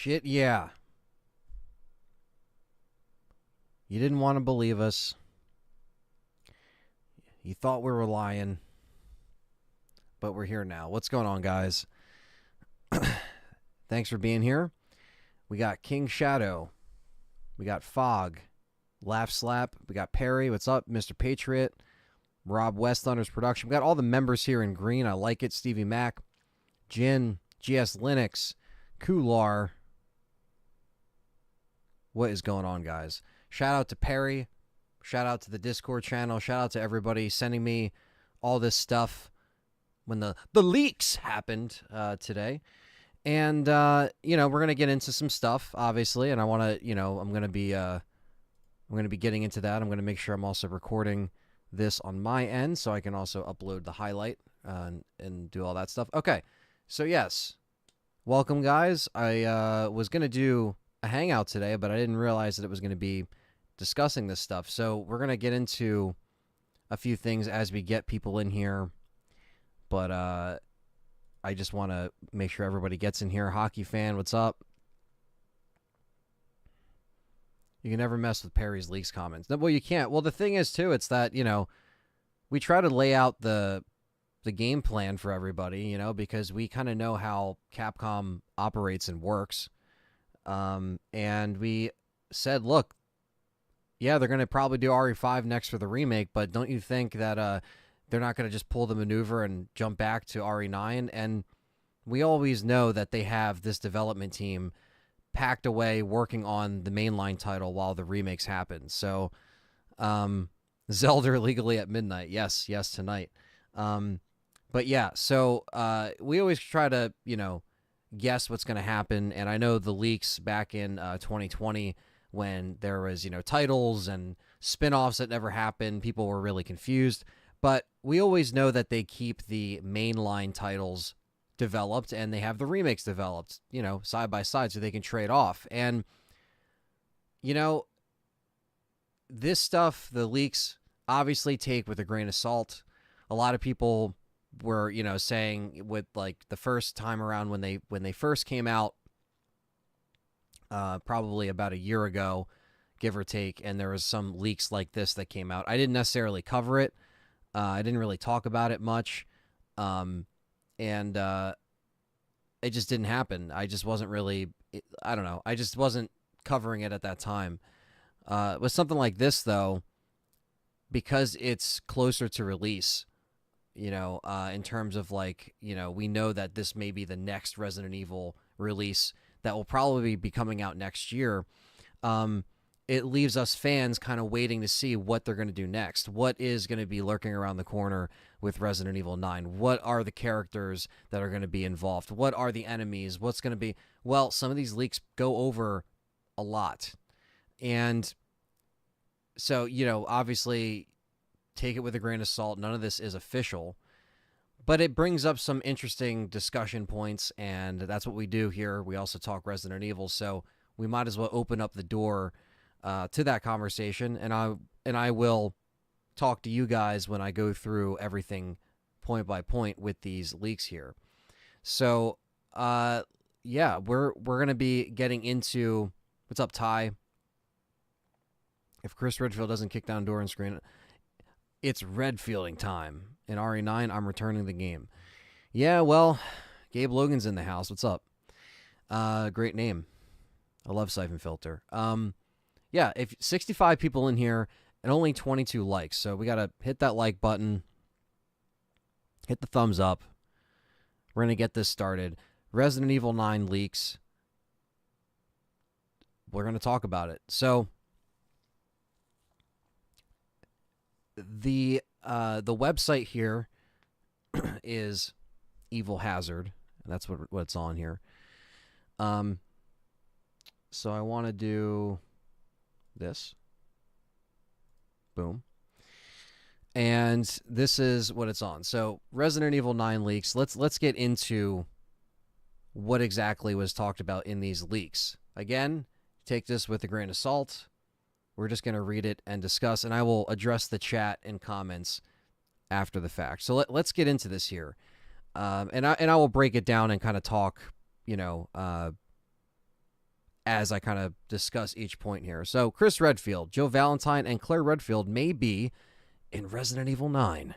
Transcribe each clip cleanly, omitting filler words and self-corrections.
Shit, yeah. You didn't want to believe us. You thought we were lying. But we're here now. What's going on, guys? Thanks for being here. We got King Shadow. We got Fog. Laugh Slap. We got Perry. What's up, Mr. Patriot? Rob West Thunder's production. We got all the members here in green. I like it. Stevie Mac. Jin. GS Linux. Kular. What is going on, guys? Shout out to Perry. Shout out to the Discord channel. Shout out to everybody sending me all this stuff when the leaks happened today. And, we're going to get into some stuff, obviously. And I want to, I'm going to be getting into that. I'm going to make sure I'm also recording this on my end so I can also upload the highlight and do all that stuff. Okay. So, yes. Welcome, guys. I was going to do a Hangout today, but I didn't realize that it was going to be discussing this stuff. So we're going to get into a few things as we get people in here. But I just want to make sure everybody gets in here. Hockey fan, what's up? You can never mess with Perry's Leaks comments. No, well, you can't. Well, the thing is, too, it's that, we try to lay out the game plan for everybody, because we kind of know how Capcom operates and works. And we said, look, yeah, they're going to probably do RE5 next for the remake, but don't you think that they're not going to just pull the maneuver and jump back to RE9? And we always know that they have this development team packed away working on the mainline title while the remakes happen. So, Zelda illegally at midnight. Yes, tonight. But yeah, so we always try to, guess what's going to happen. And I know the leaks back in 2020 when there was, titles and spin-offs that never happened, people were really confused. But we always know that they keep the mainline titles developed and they have the remakes developed, side by side so they can trade off. And, this stuff, the leaks, obviously take with a grain of salt. A lot of people were, saying with like the first time around when they first came out, probably about a year ago, give or take, and there was some leaks like this that came out. I didn't necessarily cover it. I didn't really talk about it much. And it just didn't happen. I just wasn't really, I don't know. I just wasn't covering it at that time. With something like this, though, because it's closer to release, in terms of like, we know that this may be the next Resident Evil release that will probably be coming out next year. It leaves us fans kind of waiting to see what they're going to do next. What is going to be lurking around the corner with Resident Evil 9? What are the characters that are going to be involved? What are the enemies? What's going to be... Well, some of these leaks go over a lot. And so, obviously, take it with a grain of salt. None of this is official. But it brings up some interesting discussion points, and that's what we do here. We also talk Resident Evil, so we might as well open up the door to that conversation, and I will talk to you guys when I go through everything point by point with these leaks here. So, yeah, we're gonna be getting into what's up, Ty. If Chris Redfield doesn't kick down door and screen, it's Redfielding time. In RE9, I'm returning the game. Yeah, well, Gabe Logan's in the house. What's up? Great name. I love Siphon Filter. Yeah, if 65 people in here and only 22 likes. So we got to hit that like button. Hit the thumbs up. We're going to get this started. Resident Evil 9 leaks. We're going to talk about it. So the website here is Evil Hazard, and that's what it's on here. So I want to do this. Boom. And this is what it's on. So Resident Evil 9 leaks. Let's get into what exactly was talked about in these leaks. Again, take this with a grain of salt. We're just going to read it and discuss, and I will address the chat and comments after the fact. So let's get into this here. And I will break it down and kind of talk, as I kind of discuss each point here. So Chris Redfield, Jill Valentine, and Claire Redfield may be in Resident Evil 9.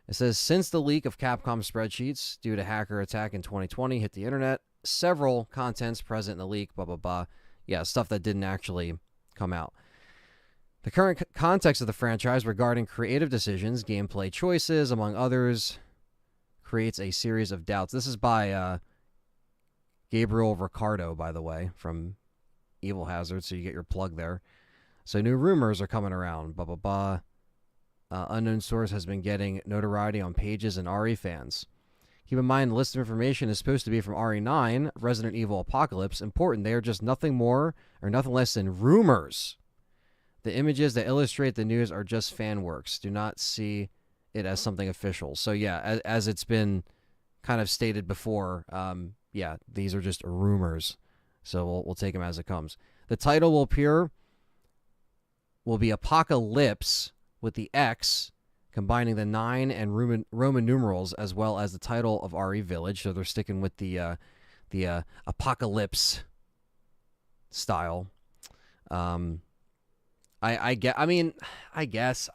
It says, since the leak of Capcom spreadsheets due to hacker attack in 2020 hit the internet, several contents present in the leak, blah, blah, blah. Yeah, stuff that didn't actually come out. The current context of the franchise regarding creative decisions, gameplay choices, among others, creates a series of doubts. This is by Gabriel Ricardo, by the way, from Evil Hazard, so you get your plug there. So new rumors are coming around, blah, blah, blah. Unknown source has been getting notoriety on pages and RE fans. Keep in mind, the list of information is supposed to be from RE9, Resident Evil Apocalypse. Important, they are just nothing more or nothing less than rumors. The images that illustrate the news are just fan works. Do not see it as something official. So yeah, as it's been kind of stated before, yeah, these are just rumors. So we'll take them as it comes. The title will be Apocalypse with the X, combining the 9 and Roman numerals, as well as the title of RE Village. So they're sticking with the Apocalypse style. I guess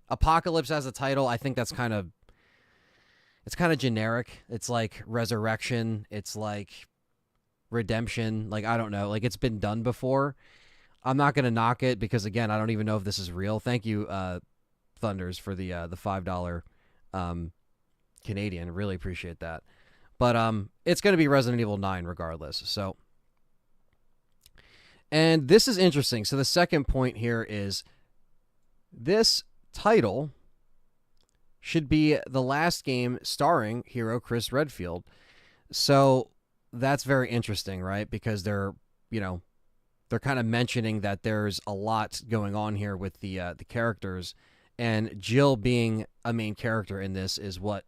Apocalypse as a title, I think that's kind of generic. It's like resurrection. It's like redemption. Like, I don't know. Like, it's been done before. I'm not going to knock it because, again, I don't even know if this is real. Thank you, Thunders, for the $5 Canadian. Really appreciate that. But it's going to be Resident Evil 9 regardless. So, and this is interesting. So the second point here is this title should be the last game starring hero Chris Redfield. So that's very interesting, right? Because they're kind of mentioning that there's a lot going on here with the characters, and Jill being a main character in this is what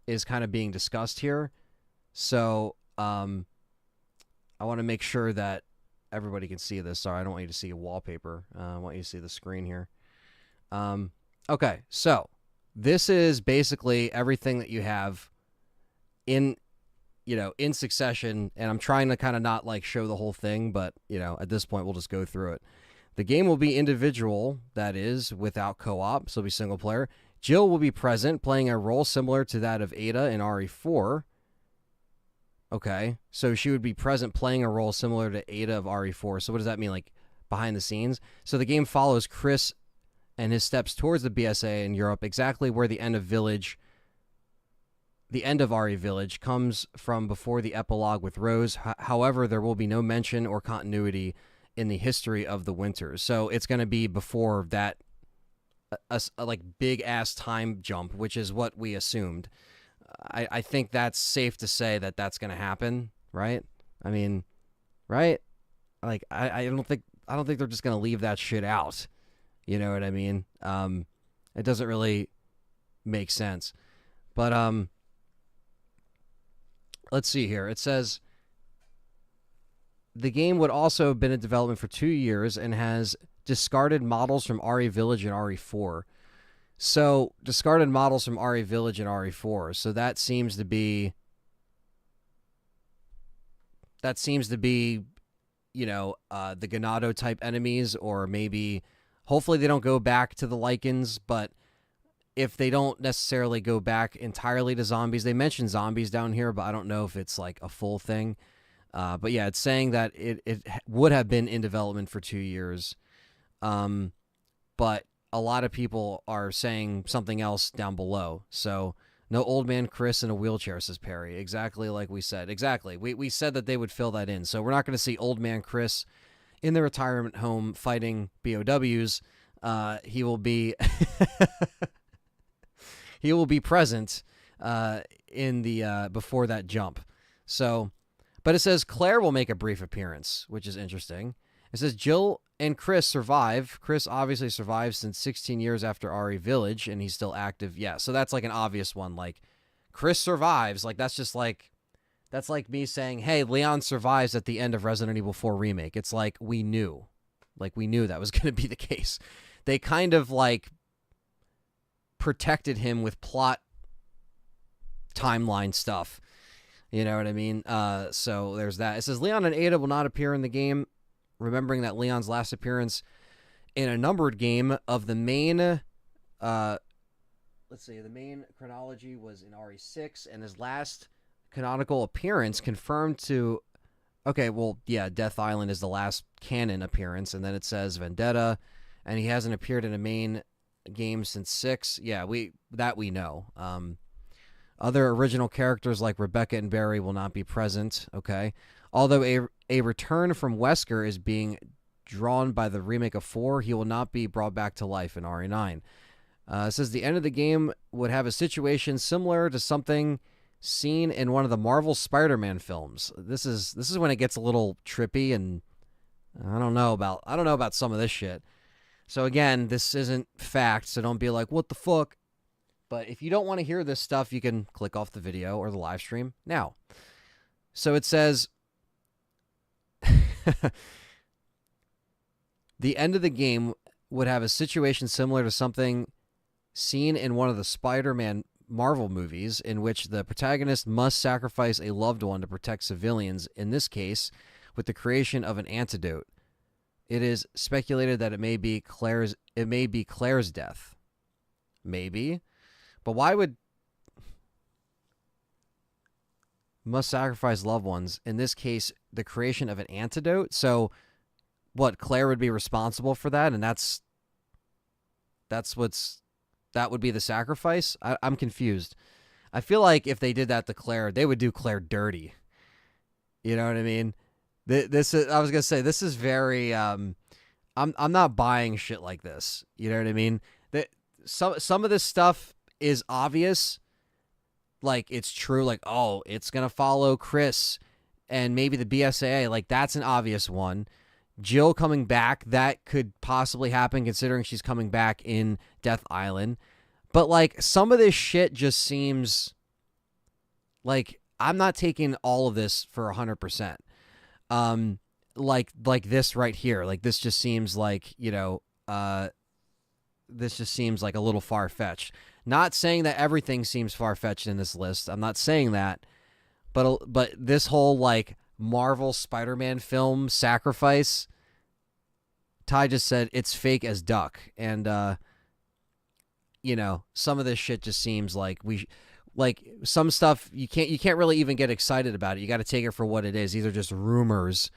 is kind of being discussed here. So I want to make sure that everybody can see this. Sorry, I don't want you to see a wallpaper. I want you to see the screen here. Okay, so this is basically everything that you have in succession, and I'm trying to kind of not like show the whole thing, but at this point we'll just go through it. The game will be individual, that is, without co-op, so it'll be single player. Jill will be present, playing a role similar to that of Ada in RE4. Okay, so she would be present playing a role similar to Ada of RE4. So what does that mean, like behind the scenes? So the game follows Chris and his steps towards the BSA in Europe, exactly where the end of RE Village comes from before the epilogue with Rose. However, there will be no mention or continuity in the history of the Winters. So it's going to be before that a like big ass time jump, which is what we assumed. I think that's safe to say that that's going to happen, right? I mean, right? Like I don't think they're just going to leave that shit out. You know what I mean? It doesn't really make sense. But let's see here. It says the game would also have been in development for 2 years and has discarded models from RE Village and RE4. So, discarded models from RE Village and RE4. So that seems to be, the Ganado type enemies, or maybe, hopefully they don't go back to the Lycans, but if they don't necessarily go back entirely to zombies, they mention zombies down here, but I don't know if it's like a full thing. But yeah, it's saying that it would have been in development for 2 years. But a lot of people are saying something else down below. So no old man Chris in a wheelchair, says Perry. Exactly like we said. Exactly. We said that they would fill that in. So we're not going to see old man Chris in the retirement home fighting BOWs. He will be he will be present in the before that jump. So, but it says Claire will make a brief appearance, which is interesting. It says Jill and Chris survive. Chris obviously survives since 16 years after RE Village, and he's still active. Yeah, so that's like an obvious one. Like, Chris survives. Like, that's like me saying, hey, Leon survives at the end of Resident Evil 4 Remake. It's like we knew. Like, we knew that was going to be the case. They kind of, like, protected him with plot timeline stuff. You know what I mean? So there's that. It says Leon and Ada will not appear in the game, remembering that Leon's last appearance in a numbered game of the main, let's see, the main chronology was in RE6, and his last canonical appearance confirmed to, okay, well, yeah, Death Island is the last canon appearance, and then it says Vendetta, and he hasn't appeared in a main game since 6. Yeah, we know. Other original characters like Rebecca and Barry will not be present, okay? Although a return from Wesker is being drawn by the remake of 4, he will not be brought back to life in RE9. It says the end of the game would have a situation similar to something seen in one of the Marvel Spider-Man films. This is when it gets a little trippy, and I don't know about some of this shit. So again, this isn't fact, so don't be like, what the fuck? But if you don't want to hear this stuff, you can click off the video or the live stream now. So it says, the end of the game would have a situation similar to something seen in one of the Spider-Man Marvel movies, in which the protagonist must sacrifice a loved one to protect civilians, in this case, with the creation of an antidote. It is speculated that it may be Claire's death. Maybe. But why would must sacrifice loved ones? In this case, the creation of an antidote. So, what, Claire would be responsible for that, and that would be the sacrifice? I'm confused. I feel like if they did that to Claire, they would do Claire dirty. You know what I mean? This is, I was gonna say, this is very. I'm not buying shit like this. You know what I mean? That some of this stuff is obvious, like it's true, like, oh, it's gonna follow Chris and maybe the BSAA, like that's an obvious one. Jill coming back, that could possibly happen considering she's coming back in Death Island. But like some of this shit just seems like I'm not taking all of this for 100%. Like this right here, like this just seems like, this just seems like a little far-fetched. Not saying that everything seems far-fetched in this list. I'm not saying that. But this whole, like, Marvel Spider-Man film sacrifice, Ty just said it's fake as duck. And, some of this shit just seems like some stuff, you can't really even get excited about it. You got to take it for what it is. These are just rumors.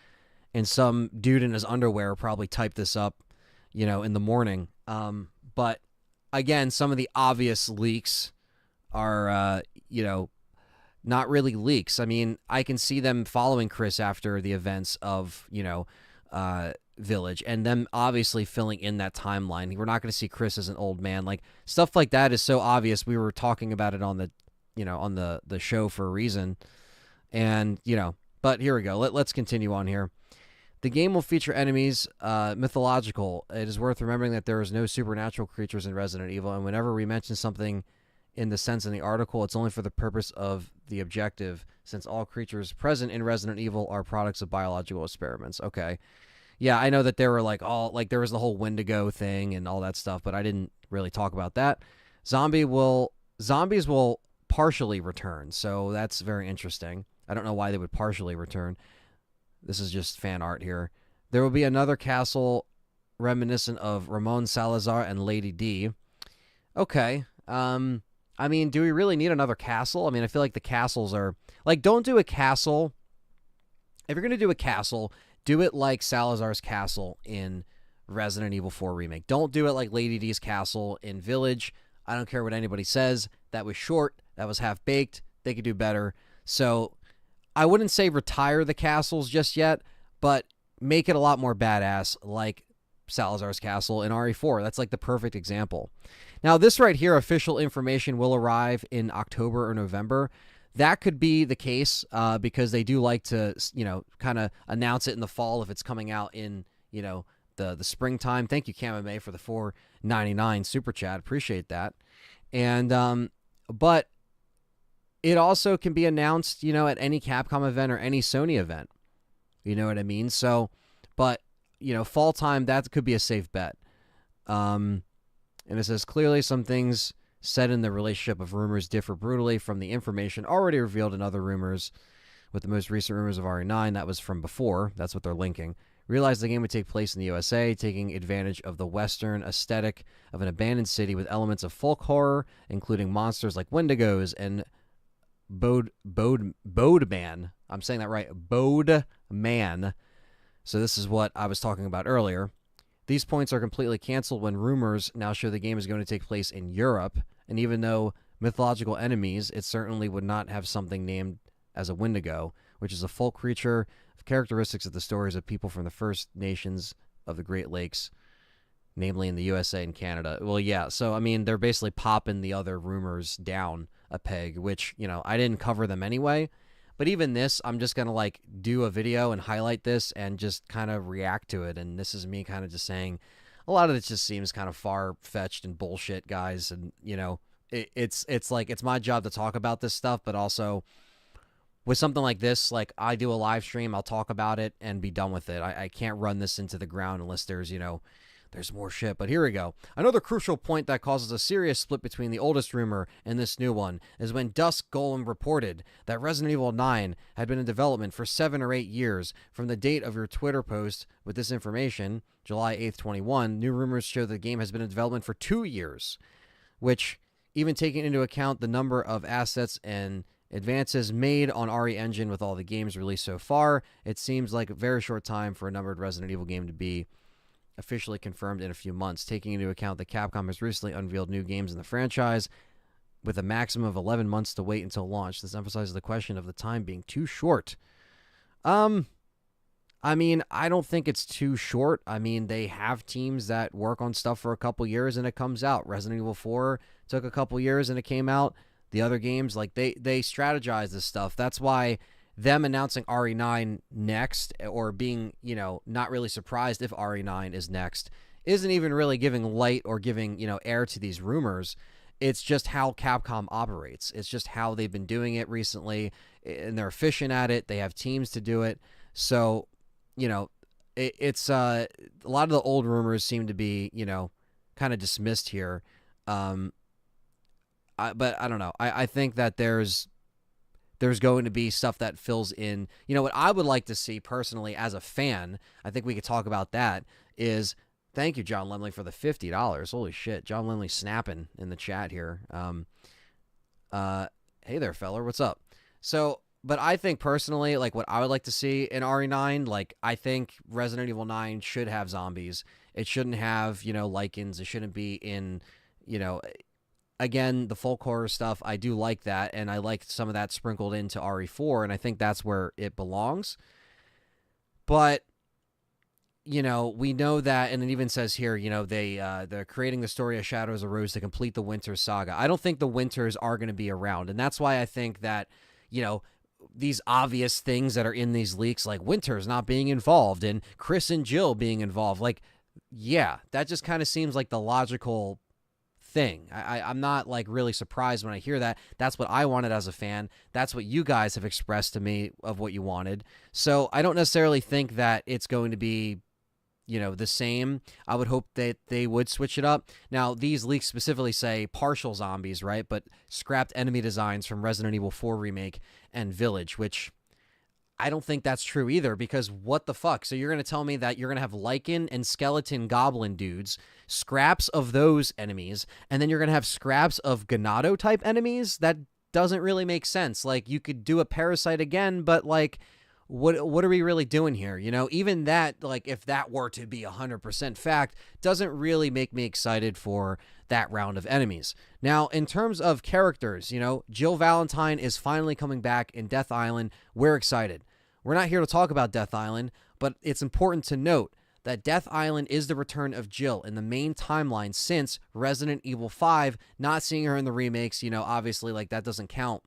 And some dude in his underwear probably typed this up, in the morning. But again, some of the obvious leaks are, not really leaks. I mean, I can see them following Chris after the events of, Village, and them obviously filling in that timeline. We're not going to see Chris as an old man. Like, stuff like that is so obvious. We were talking about it on the, on the show for a reason. And, but here we go. Let's continue on here. The game will feature enemies, mythological. It is worth remembering that there is no supernatural creatures in Resident Evil, and whenever we mention something in the sense in the article, it's only for the purpose of the objective, since all creatures present in Resident Evil are products of biological experiments. Okay. Yeah, I know that there were there was the whole Wendigo thing and all that stuff, but I didn't really talk about that. Zombies will partially return, so that's very interesting. I don't know why they would partially return. This is just fan art here. There will be another castle reminiscent of Ramon Salazar and Lady D. Okay. I mean, do we really need another castle? I mean, I feel like the castles are... Like, don't do a castle... If you're going to do a castle, do it like Salazar's castle in Resident Evil 4 Remake. Don't do it like Lady D's castle in Village. I don't care what anybody says. That was short. That was half-baked. They could do better. So... I wouldn't say retire the castles just yet, but make it a lot more badass like Salazar's castle in RE4. That's like the perfect example. Now, this right here, official information will arrive in October or November. That could be the case because they do like to, kind of announce it in the fall if it's coming out in, the springtime. Thank you, Kamame, for the $4.99 super chat. Appreciate that. And, but... It also can be announced, at any Capcom event or any Sony event. You know what I mean? So, but, fall time, that could be a safe bet. And it says, clearly some things said in the relationship of rumors differ brutally from the information already revealed in other rumors. With the most recent rumors of RE9, that was from before. That's what they're linking. Realized the game would take place in the USA, taking advantage of the Western aesthetic of an abandoned city with elements of folk horror, including monsters like Wendigos and Bodeman. I'm saying that right. Bodeman. So this is what I was talking about earlier. These points are completely canceled when rumors now show the game is going to take place in Europe, and even though mythological enemies, it certainly would not have something named as a Wendigo, which is a folk creature of characteristics of the stories of people from the First Nations of the Great Lakes, namely in the USA and Canada. Well, yeah, so I mean, they're basically popping the other rumors down a peg, which, I didn't cover them anyway. But even this, I'm just going to like do a video and highlight this and just kind of react to it. And this is me kind of just saying a lot of it just seems kind of far-fetched and bullshit, guys. And, it's like it's my job to talk about this stuff, but also with something like this, like I do a live stream, I'll talk about it and be done with it. I can't run this into the ground unless there's, there's more shit. But here we go. Another crucial point that causes a serious split between the oldest rumor and this new one is when Dusk Golem reported that Resident Evil 9 had been in development for 7 or 8 years from the date of your Twitter post with this information, July 8th, 21. New rumors show the game has been in development for 2 years, which, even taking into account the number of assets and advances made on RE Engine with all the games released so far, it seems like a very short time for a numbered Resident Evil game to be officially confirmed in a few months, taking into account that Capcom has recently unveiled new games in the franchise with a maximum of 11 months to wait until launch. This emphasizes the question of the time being too short. I mean, I don't think it's too short. I mean, they have teams that work on stuff for a couple years and it comes out. Resident Evil 4 took a couple years and it came out. The other games, like they strategize this stuff. That's why them announcing RE9 next, or being, not really surprised if RE9 is next, isn't even really giving light or giving, air to these rumors. It's just how Capcom operates. It's just how they've been doing it recently, and they're efficient at it. They have teams to do it. So, it's a lot of the old rumors seem to be, kind of dismissed here. But I don't know. I think that there's going to be stuff that fills in. What I would like to see personally as a fan, I think we could talk about that, is thank you, John Lemley, for the $50. Holy shit. John Lemley snapping in the chat here. Hey there, feller. What's up? So, but I think personally, like what I would like to see in RE9, like I think Resident Evil 9 should have zombies. It shouldn't have, lichens. It shouldn't be in, again, the folk horror stuff, I do like that, and I like some of that sprinkled into RE4, and I think that's where it belongs. But, we know that, and it even says here, they're creating the story of Shadows of Rose to complete the Winter saga. I don't think the Winters are going to be around, and that's why I think that, these obvious things that are in these leaks, like Winters not being involved, and Chris and Jill being involved, like, yeah, that just kind of seems like the logical thing. I'm not like really surprised when I hear that. That's what I wanted as a fan. That's what you guys have expressed to me of what you wanted. So I don't necessarily think that it's going to be, the same. I would hope that they would switch it up. Now, these leaks specifically say partial zombies, right? But scrapped enemy designs from Resident Evil 4 Remake and Village, which I don't think that's true either, because what the fuck? So you're going to tell me that you're going to have Lycan and Skeleton Goblin dudes, scraps of those enemies, and then you're going to have scraps of Ganado-type enemies? That doesn't really make sense. Like, you could do a Parasite again, but, like, what are we really doing here? Even that, like, if that were to be 100% fact, doesn't really make me excited for that round of enemies. Now, in terms of characters, Jill Valentine is finally coming back in Death Island. We're excited. We're not here to talk about Death Island, but it's important to note that Death Island is the return of Jill in the main timeline since Resident Evil 5. Not seeing her in the remakes, obviously, like, that doesn't count.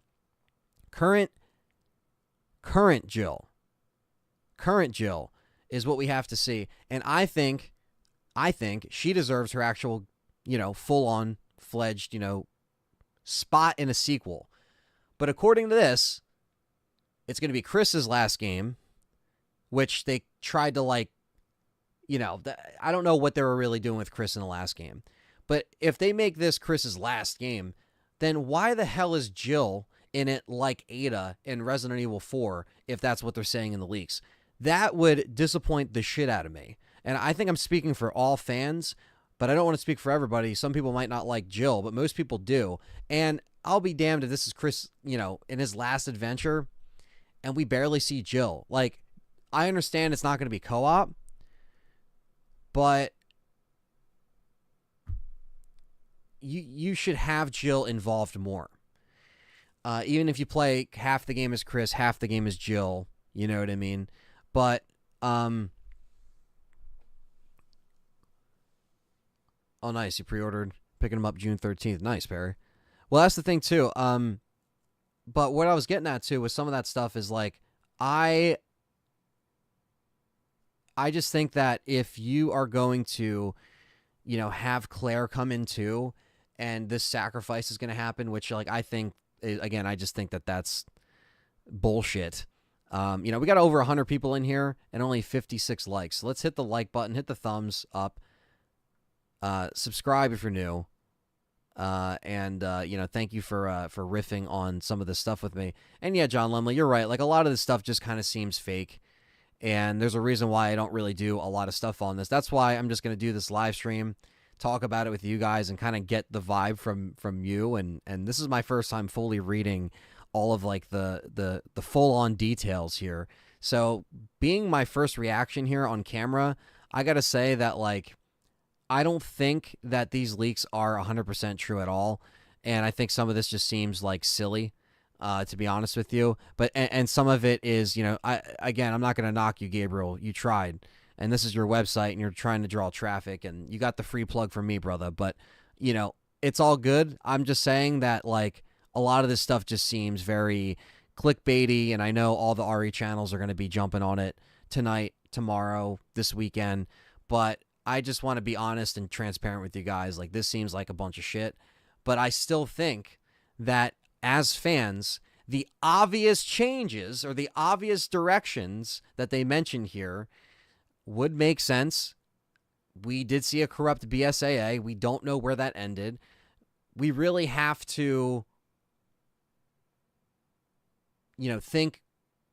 Current Jill is what we have to see, and I think she deserves her actual, full-on fledged, spot in a sequel. But according to this, it's going to be Chris's last game, which they tried to, like, I don't know what they were really doing with Chris in the last game. But if they make this Chris's last game, then why the hell is Jill in it like Ada in Resident Evil 4 if that's what they're saying in the leaks? That would disappoint the shit out of me. And I think I'm speaking for all fans, but I don't want to speak for everybody. Some people might not like Jill, but most people do. And I'll be damned if this is Chris, in his last adventure and we barely see Jill. Like, I understand it's not going to be co-op, but you should have Jill involved more. Even if you play half the game as Chris, half the game as Jill, you know what I mean? But, oh, nice. You pre-ordered, picking them up June 13th. Nice, Perry. Well, that's the thing, too. But what I was getting at, too, with some of that stuff is, like, I just think that if you are going to, have Claire come in, too, and this sacrifice is going to happen, which, like, I think, again, I just think that that's bullshit. We got over 100 people in here and only 56 likes. So let's hit the like button, hit the thumbs up, subscribe if you're new. And thank you for riffing on some of this stuff with me. And yeah, John Lumley, you're right. Like, a lot of this stuff just kind of seems fake. And there's a reason why I don't really do a lot of stuff on this. That's why I'm just going to do this live stream, talk about it with you guys, and kind of get the vibe from you. And this is my first time fully reading all of, like, the full-on details here. So being my first reaction here on camera, I got to say that, like, I don't think that these leaks are 100% true at all. And I think some of this just seems, like, silly, to be honest with you. But and some of it is, I'm not going to knock you, Gabriel. You tried. And this is your website, and you're trying to draw traffic, and you got the free plug from me, brother. But, it's all good. I'm just saying that, like, a lot of this stuff just seems very clickbaity, and I know all the RE channels are going to be jumping on it tonight, tomorrow, this weekend. But I just want to be honest and transparent with you guys. Like, this seems like a bunch of shit. But I still think that as fans, the obvious changes or the obvious directions that they mentioned here would make sense. We did see a corrupt BSAA. We don't know where that ended. We really have to, think,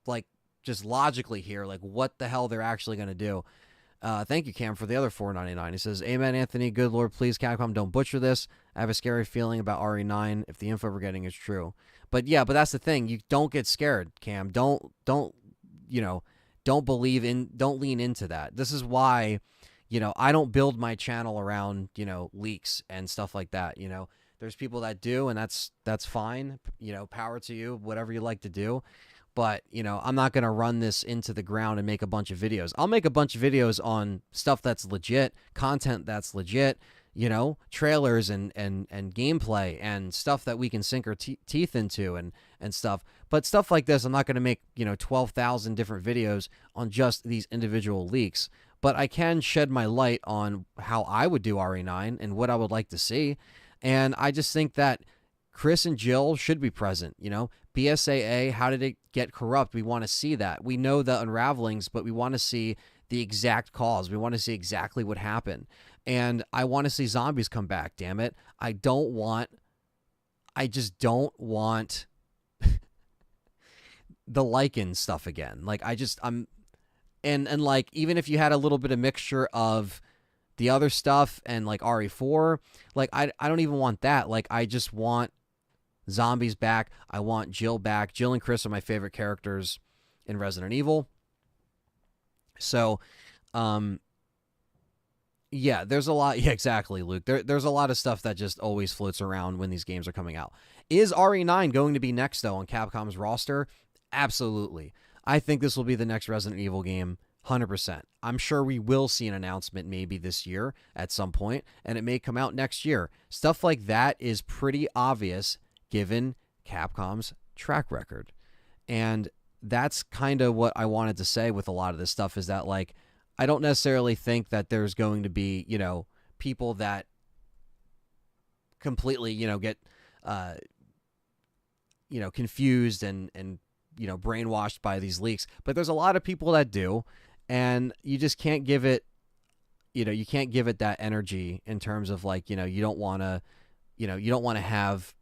like, just logically here, like, what the hell they're actually going to do. Thank you, Cam, for the other $4.99. He says, "Amen, Anthony. Good Lord, please, Capcom, don't butcher this. I have a scary feeling about RE9 if the info we're getting is true." But yeah, but that's the thing. You don't get scared, Cam. Don't lean into that. This is why, I don't build my channel around, leaks and stuff like that. There's people that do, and that's fine. Power to you, whatever you like to do. But, I'm not going to run this into the ground and make a bunch of videos. I'll make a bunch of videos on stuff that's legit, content that's legit, trailers and gameplay and stuff that we can sink our teeth into and stuff. But stuff like this, I'm not going to make, 12,000 different videos on just these individual leaks. But I can shed my light on how I would do RE9 and what I would like to see. And I just think that Chris and Jill should be present, BSAA, how did it get corrupt? We want to see that. We know the unravelings, but we want to see the exact cause. We want to see exactly what happened. And I want to see zombies come back, damn it. I just don't want the Lycan stuff again. Like, and like, even if you had a little bit of mixture of the other stuff and, like, RE4, like, I don't even want that. Like, I just want zombies back. I want Jill back. Jill and Chris are my favorite characters in Resident Evil. So, yeah, there's a lot. Yeah, exactly, Luke. There's a lot of stuff that just always floats around when these games are coming out. Is RE9 going to be next, though, on Capcom's roster? Absolutely. I think this will be the next Resident Evil game, 100%. I'm sure we will see an announcement maybe this year at some point, and it may come out next year. Stuff like that is pretty obvious given Capcom's track record. And that's kind of what I wanted to say with a lot of this stuff, is that, like, I don't necessarily think that there's going to be, people that completely, get, confused and brainwashed by these leaks. But there's a lot of people that do, and you just can't give it, you can't give it that energy in terms of like, you don't want to, you don't want to have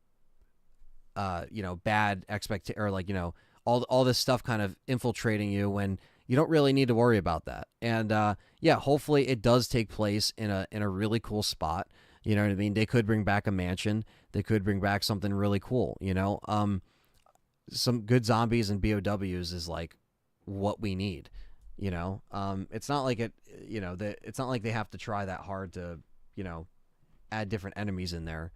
bad expect or like, all this stuff kind of infiltrating you when you don't really need to worry about that. And yeah, hopefully it does take place in a really cool spot. You know what I mean? They could bring back a mansion. They could bring back something really cool, some good zombies and BOWs is like what we need. It's not like it's not like they have to try that hard to, you know, add different enemies in there.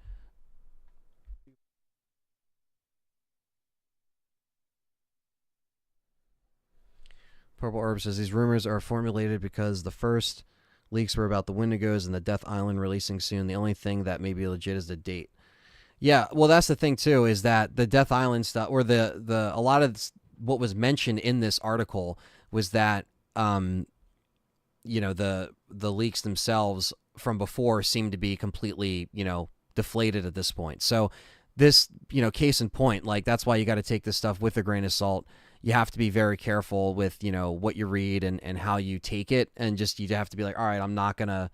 Purple Herb says these rumors are formulated because the first leaks were about the Wendigos and the Death Island releasing soon. The only thing that may be legit is the date. Yeah, well, that's the thing too, is that the Death Island stuff, or the a lot of what was mentioned in this article was that the leaks themselves from before seem to be completely deflated at this point. So this case in point, like that's why you got to take this stuff with a grain of salt. You have to be very careful with what you read and how you take it, and just you have to be like, all right, I'm not gonna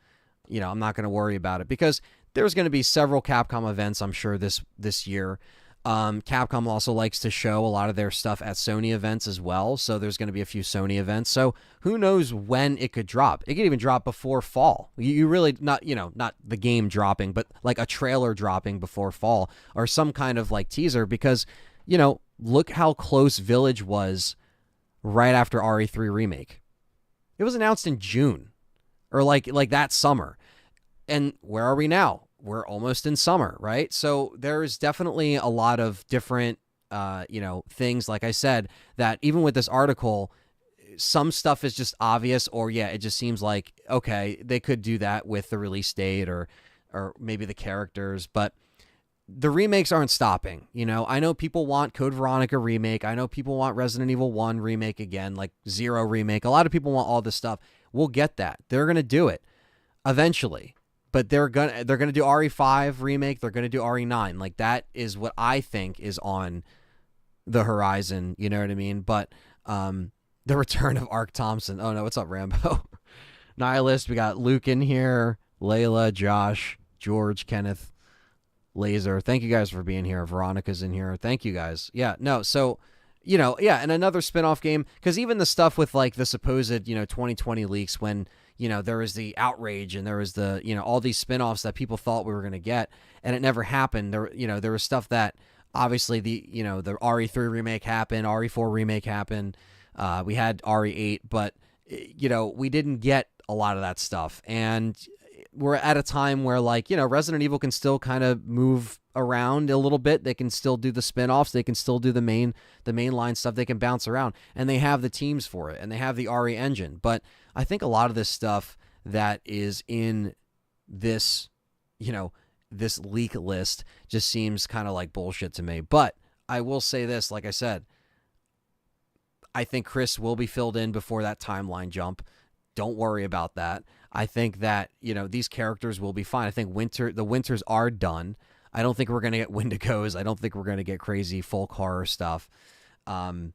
worry about it, because there's going to be several Capcom events, I'm sure, this year. Capcom also likes to show a lot of their stuff at Sony events as well, so there's going to be a few Sony events. So who knows when it could drop? It could even drop before fall. You really not the game dropping, but like a trailer dropping before fall, or some kind of like teaser, because look how close Village was right after RE3 remake. It was announced in June, or like that summer. And where are we now? We're almost in summer, right? So there's definitely a lot of different, things, like I said, that even with this article, some stuff is just obvious, or yeah, it just seems like, okay, they could do that with the release date or maybe the characters, but the remakes aren't stopping. I know people want Code Veronica remake. I know people want Resident Evil 1 remake again, like Zero remake. A lot of people want all this stuff. We'll get that. They're going to do it eventually. But they're gonna do RE5 remake. They're gonna do RE9. Like that is what I think is on the horizon. You know what I mean? But the return of Ark Thompson. Oh no, what's up, Rambo? Nihilist. We got Luke in here. Layla, Josh, George, Kenneth, Laser. Thank you guys for being here. Veronica's in here. Thank you guys. Yeah. No. So yeah, and another spin-off game, because even the stuff with like the supposed 2020 leaks when there was the outrage and there was the, all these spin-offs that people thought we were going to get, and it never happened. There was stuff that obviously the RE3 remake happened, RE4 remake happened. We had RE8, but, we didn't get a lot of that stuff. And we're at a time where like, Resident Evil can still kind of move around a little bit. They can still do the spin-offs. They can still do the mainline stuff. They can bounce around, and they have the teams for it, and they have the RE engine. But I think a lot of this stuff that is in this, this leak list just seems kind of like bullshit to me. But I will say this, like I said, I think Chris will be filled in before that timeline jump. Don't worry about that. I think that, these characters will be fine. I think the winters are done. I don't think we're going to get Wendigos. I don't think we're going to get crazy folk horror stuff. And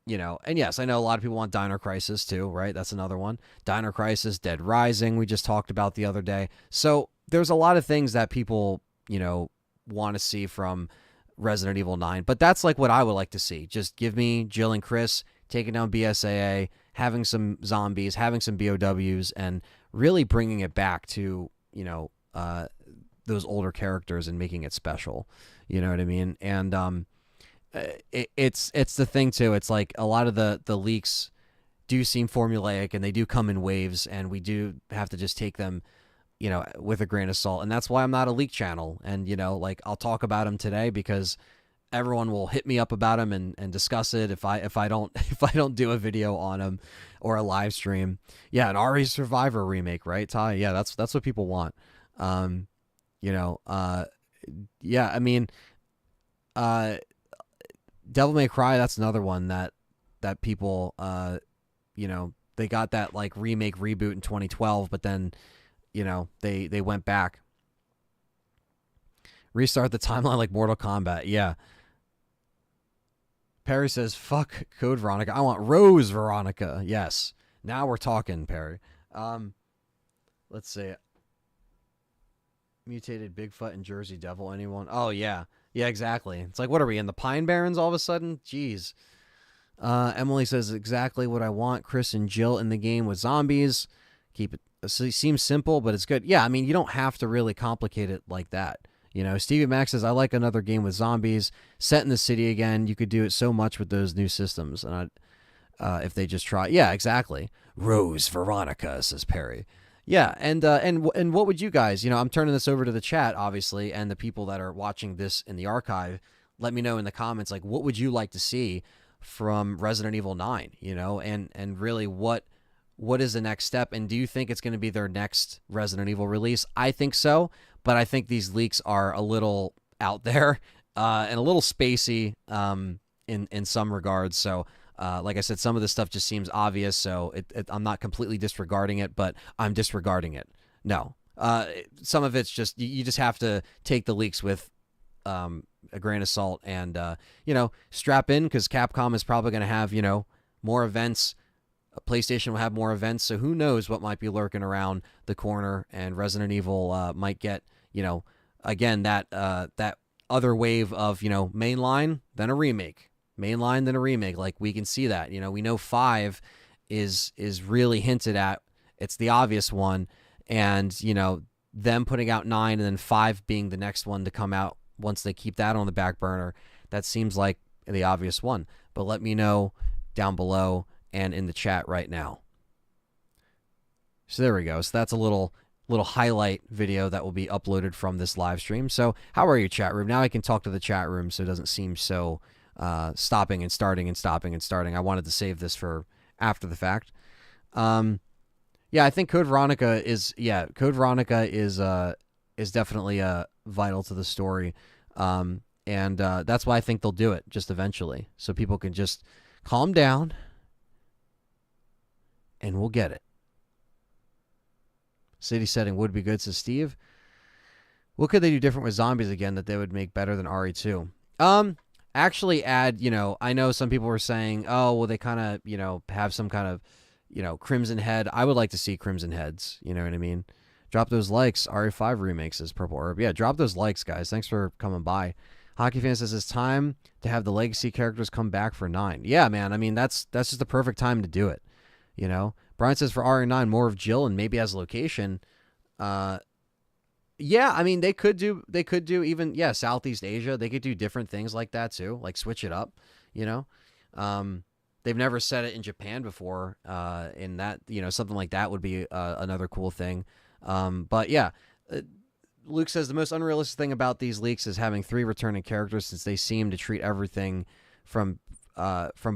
yes, I know a lot of people want Dino Crisis too, right? That's another one. Dino Crisis, Dead Rising, we just talked about the other day. So there's a lot of things that people, want to see from Resident Evil 9. But that's like what I would like to see. Just give me Jill and Chris taking down BSAA, having some zombies, having some BOWs, and really bringing it back to, those older characters and making it special. You know what I mean? And it's the thing too. It's like a lot of the leaks do seem formulaic, and they do come in waves, and we do have to just take them, with a grain of salt. And that's why I'm not a leak channel. And like I'll talk about them today because everyone will hit me up about them and discuss it if I don't do a video on them or a live stream. Yeah, an RE Survivor remake, right, Ty? Yeah, that's what people want. Yeah, I mean, Devil May Cry, that's another one that people, they got that like remake reboot in 2012, but then, they went back. Restart the timeline like Mortal Kombat. Yeah. Perry says, fuck Code Veronica. I want Rose Veronica. Yes. Now we're talking, Perry. Let's see. Mutated Bigfoot and Jersey Devil. Anyone? Oh yeah, yeah, exactly. It's like, what are we in the Pine Barrens all of a sudden? Jeez. Emily says exactly what I want. Chris and Jill in the game with zombies. Keep it. It seems simple, but it's good. Yeah, I mean, you don't have to really complicate it like that. You know, Stevie Max says, I like another game with zombies set in the city again. You could do it so much with those new systems. And if they just try. Yeah, exactly. Rose Veronica, says Perry. Yeah, and what would you guys, you know, I'm turning this over to the chat, obviously, and the people that are watching this in the archive, let me know in the comments, like, what would you like to see from Resident Evil 9, you know, and really what is the next step, and do you think it's going to be their next Resident Evil release? I think so, but I think these leaks are a little out there and a little spacey in some regards, so like I said, some of this stuff just seems obvious, so I'm not completely disregarding it, but I'm disregarding it. No. Some of it's just, you just have to take the leaks with a grain of salt and, you know, strap in, because Capcom is probably going to have, you know, more events. PlayStation will have more events, so who knows what might be lurking around the corner, and Resident Evil might get, you know, again, that other wave of, you know, mainline, then a remake. Mainline than a remake. Like, we can see that, you know, we know 5 is really hinted at. It's the obvious one, and, you know, them putting out 9 and then 5 being the next one to come out once they keep that on the back burner, that seems like the obvious one. But let me know down below and in the chat right now. So there we go. So that's a little highlight video that will be uploaded from this live stream. So how are you, chat room? Now I can talk to the chat room so it doesn't seem so stopping and starting and stopping and starting. I wanted to save this for after the fact. Yeah, I think Code Veronica is definitely vital to the story, and that's why I think they'll do it just eventually, so people can just calm down, and we'll get it. City setting would be good, says Steve. What could they do different with zombies again that they would make better than RE2? Actually add, you know, I know some people were saying, oh, well, they kind of, you know, have some kind of, you know, Crimson Head. I would like to see Crimson Heads, you know what I mean? Drop those likes. RE5 remakes is Purple Herb. Yeah, drop those likes, guys. Thanks for coming by. Hockey Fan says it's time to have the legacy characters come back for 9. Yeah, man. I mean, that's just the perfect time to do it, you know? Brian says for RE9, more of Jill and maybe as location. Yeah, I mean, they could do even, yeah, Southeast Asia. They could do different things like that too, like switch it up, you know. They've never said it in Japan before, in that, you know, something like that would be another cool thing. But yeah, Luke says the most unrealistic thing about these leaks is having 3 returning characters, since they seem to treat everything from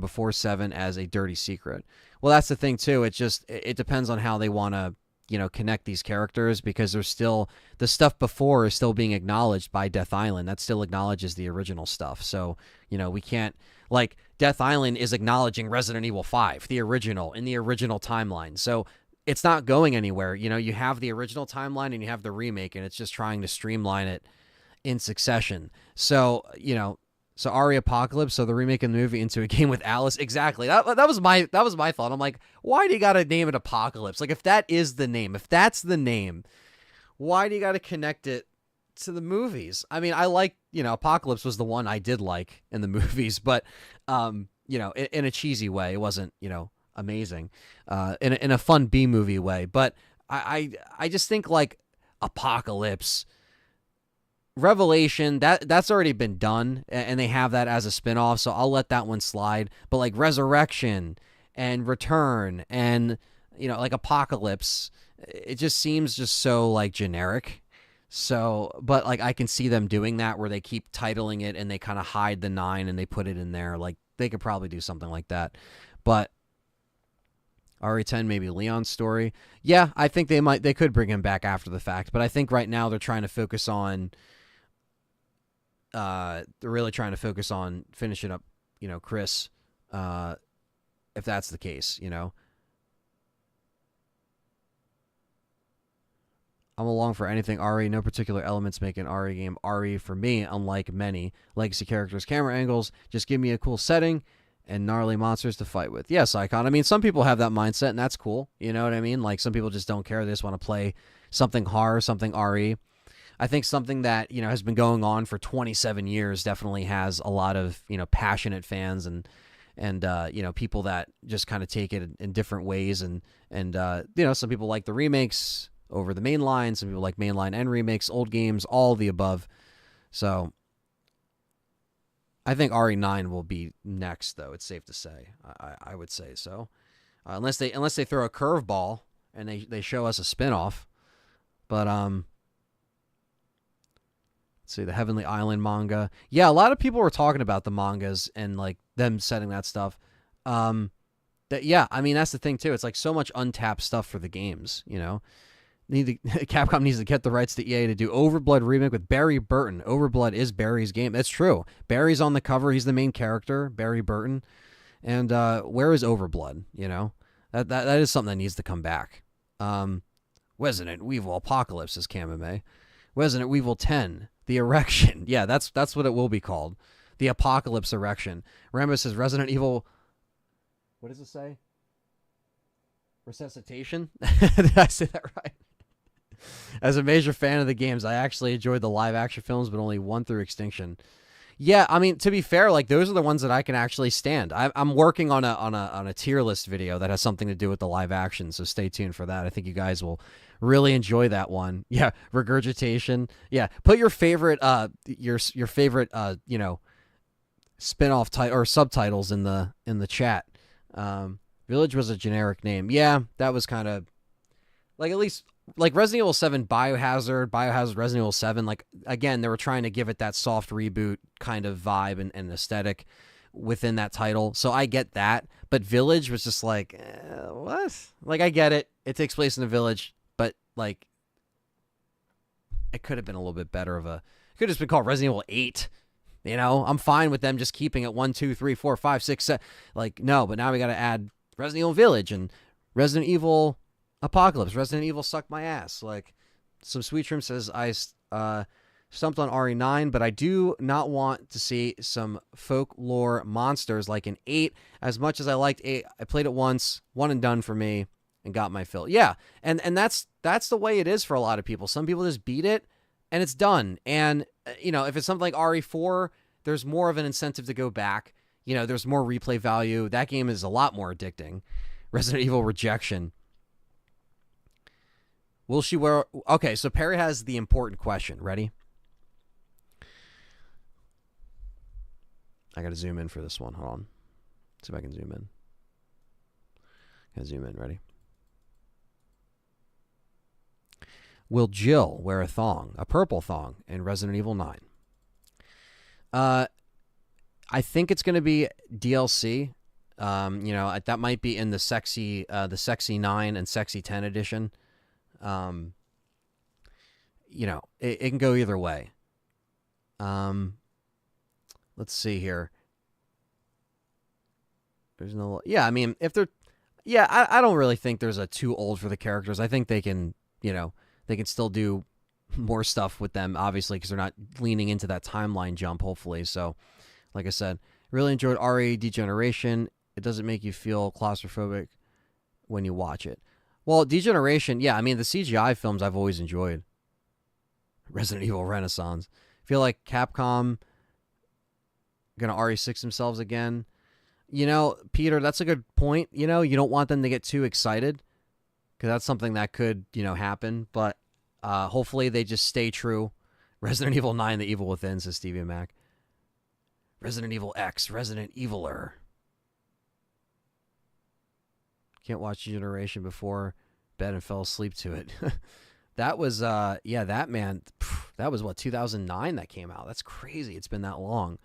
before 7 as a dirty secret. Well, that's the thing too. It depends on how they want to, you know, connect these characters, because there's still, the stuff before is still being acknowledged by Death Island. That still acknowledges the original stuff. So, you know, we can't, like, Death Island is acknowledging Resident Evil 5, the original, in the original timeline. So it's not going anywhere. You know, you have the original timeline and you have the remake, and it's just trying to streamline it in succession. So, you know, so Ari Apocalypse, so they're remaking the movie into a game with Alice. Exactly. That was my thought. I'm like, why do you got to name it Apocalypse? Like, if that is the name, if that's the name, why do you got to connect it to the movies? I mean, I like, you know, Apocalypse was the one I did like in the movies, but, you know, in a cheesy way. It wasn't, you know, amazing, in a fun B-movie way. But I just think, like, Apocalypse, Revelation, that's already been done, and they have that as a spinoff, so I'll let that one slide. But like Resurrection and Return and, you know, like Apocalypse, it just seems just so, like, generic. So, but like, I can see them doing that, where they keep titling it and they kind of hide the 9 and they put it in there. Like, they could probably do something like that. But RE10, maybe Leon's story. Yeah, I think they could bring him back after the fact, but I think right now they're trying to focus on, they're really trying to focus on finishing up, you know, Chris, if that's the case, you know. I'm along for anything RE. No particular elements make an RE game RE for me, unlike many legacy characters. Camera angles, just give me a cool setting and gnarly monsters to fight with. Yes, Icon. I mean, some people have that mindset, and that's cool. You know what I mean? Like, some people just don't care. They just want to play something horror, something RE. I think something that, has been going on for 27 years definitely has a lot of, passionate fans and people that just kind of take it in different ways. And some people like the remakes over the mainline. Some people like mainline and remakes, old games, all the above. So I think RE9 will be next, though. It's safe to say. I would say so, unless they throw a curveball and they show us a spinoff. But let's see, the Heavenly Island manga. Yeah, a lot of people were talking about the mangas and like them setting that stuff. I mean, that's the thing too. It's like so much untapped stuff for the games. Capcom needs to get the rights to EA to do Overblood remake with Barry Burton. Overblood is Barry's game. That's true. Barry's on the cover. He's the main character, Barry Burton. And where is Overblood? That is something that needs to come back. Resident Evil Apocalypse is Kamame. Resident Evil 10, The Erection. Yeah, that's what it will be called. The Apocalypse Erection. Rambo says Resident Evil. What does it say? Resuscitation? Did I say that right? As a major fan of the games, I actually enjoyed the live action films, but only one through Extinction. Yeah, I mean, to be fair, like those are the ones that I can actually stand. I'm working on a tier list video that has something to do with the live action, so stay tuned for that. I think you guys will really enjoy that one. Yeah, Regurgitation. Yeah, put your favorite your favorite spin-off title or subtitles in the chat. Village was a generic name. Yeah, that was kind of like, at least like Resident Evil 7 Biohazard, Resident Evil 7, like, again, they were trying to give it that soft reboot kind of vibe and aesthetic within that title. So I get that. But Village was just like, what? Like, I get it. It takes place in a village, but like, it could have been a little bit better of a, it could have just been called Resident Evil 8. I'm fine with them just keeping it 1, 2, 3, 4, 5, 6, 7. Like, no, but now we got to add Resident Evil Village and Resident Evil Apocalypse, Resident Evil Suck My Ass. Like, some Sweet Trim says, I stumped on RE9, but I do not want to see some folklore monsters like an 8. As much as I liked 8, I played it once, one and done for me, and got my fill. Yeah, and that's the way it is for a lot of people. Some people just beat it, and it's done. And, if it's something like RE4, there's more of an incentive to go back. There's more replay value. That game is a lot more addicting. Resident Evil Rejection. Will she wear... Okay, so Perry has the important question. Ready? I got to zoom in for this one. Hold on. See if I can zoom in. Gotta zoom in. Ready? Will Jill wear a thong, a purple thong, in Resident Evil 9? I think it's going to be DLC. That might be in the sexy 9 and sexy 10 edition. It can go either way. Let's see here. There's no... Yeah, I mean, if they're... Yeah, I don't really think there's a too old for the characters. I think they can, they can still do more stuff with them, obviously, because they're not leaning into that timeline jump, hopefully. So, like I said, really enjoyed RA Degeneration. It doesn't make you feel claustrophobic when you watch it. Well, Degeneration, yeah, I mean, the CGI films I've always enjoyed. Resident Evil Renaissance. I feel like Capcom going to RE6 themselves again. Peter, that's a good point. You don't want them to get too excited because that's something that could, happen. But hopefully they just stay true. Resident Evil 9, The Evil Within, says Stevie Mac. Resident Evil X, Resident Eviler. Can't watch Generation before bed and fell asleep to it. That was, that was what, 2009 that came out. That's crazy. It's been that long,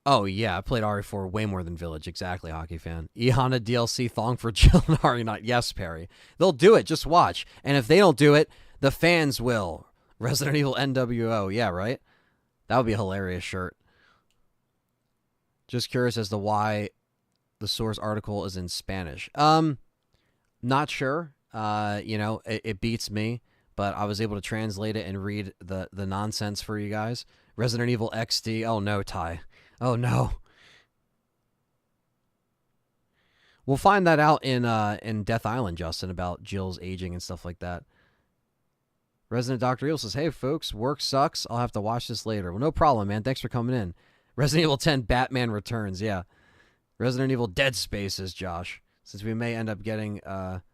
Oh, yeah, I played RE4 way more than Village. Exactly, hockey fan. Ehana DLC thong for Jill and RE9. Yes, Perry. They'll do it. Just watch. And if they don't do it, the fans will. Resident Evil NWO. Yeah, right? That would be a hilarious shirt. Just curious as to why the source article is in Spanish. Not sure. It beats me, but I was able to translate it and read the nonsense for you guys. Resident Evil XD. Oh, no, Ty. Oh no. We'll find that out in Death Island, Justin, about Jill's aging and stuff like that. Resident Dr. Evil says, "Hey folks, work sucks. I'll have to watch this later." Well, no problem, man. Thanks for coming in. Resident Evil 10 Batman Returns. Yeah. Resident Evil Dead Space, says Josh, since we may end up getting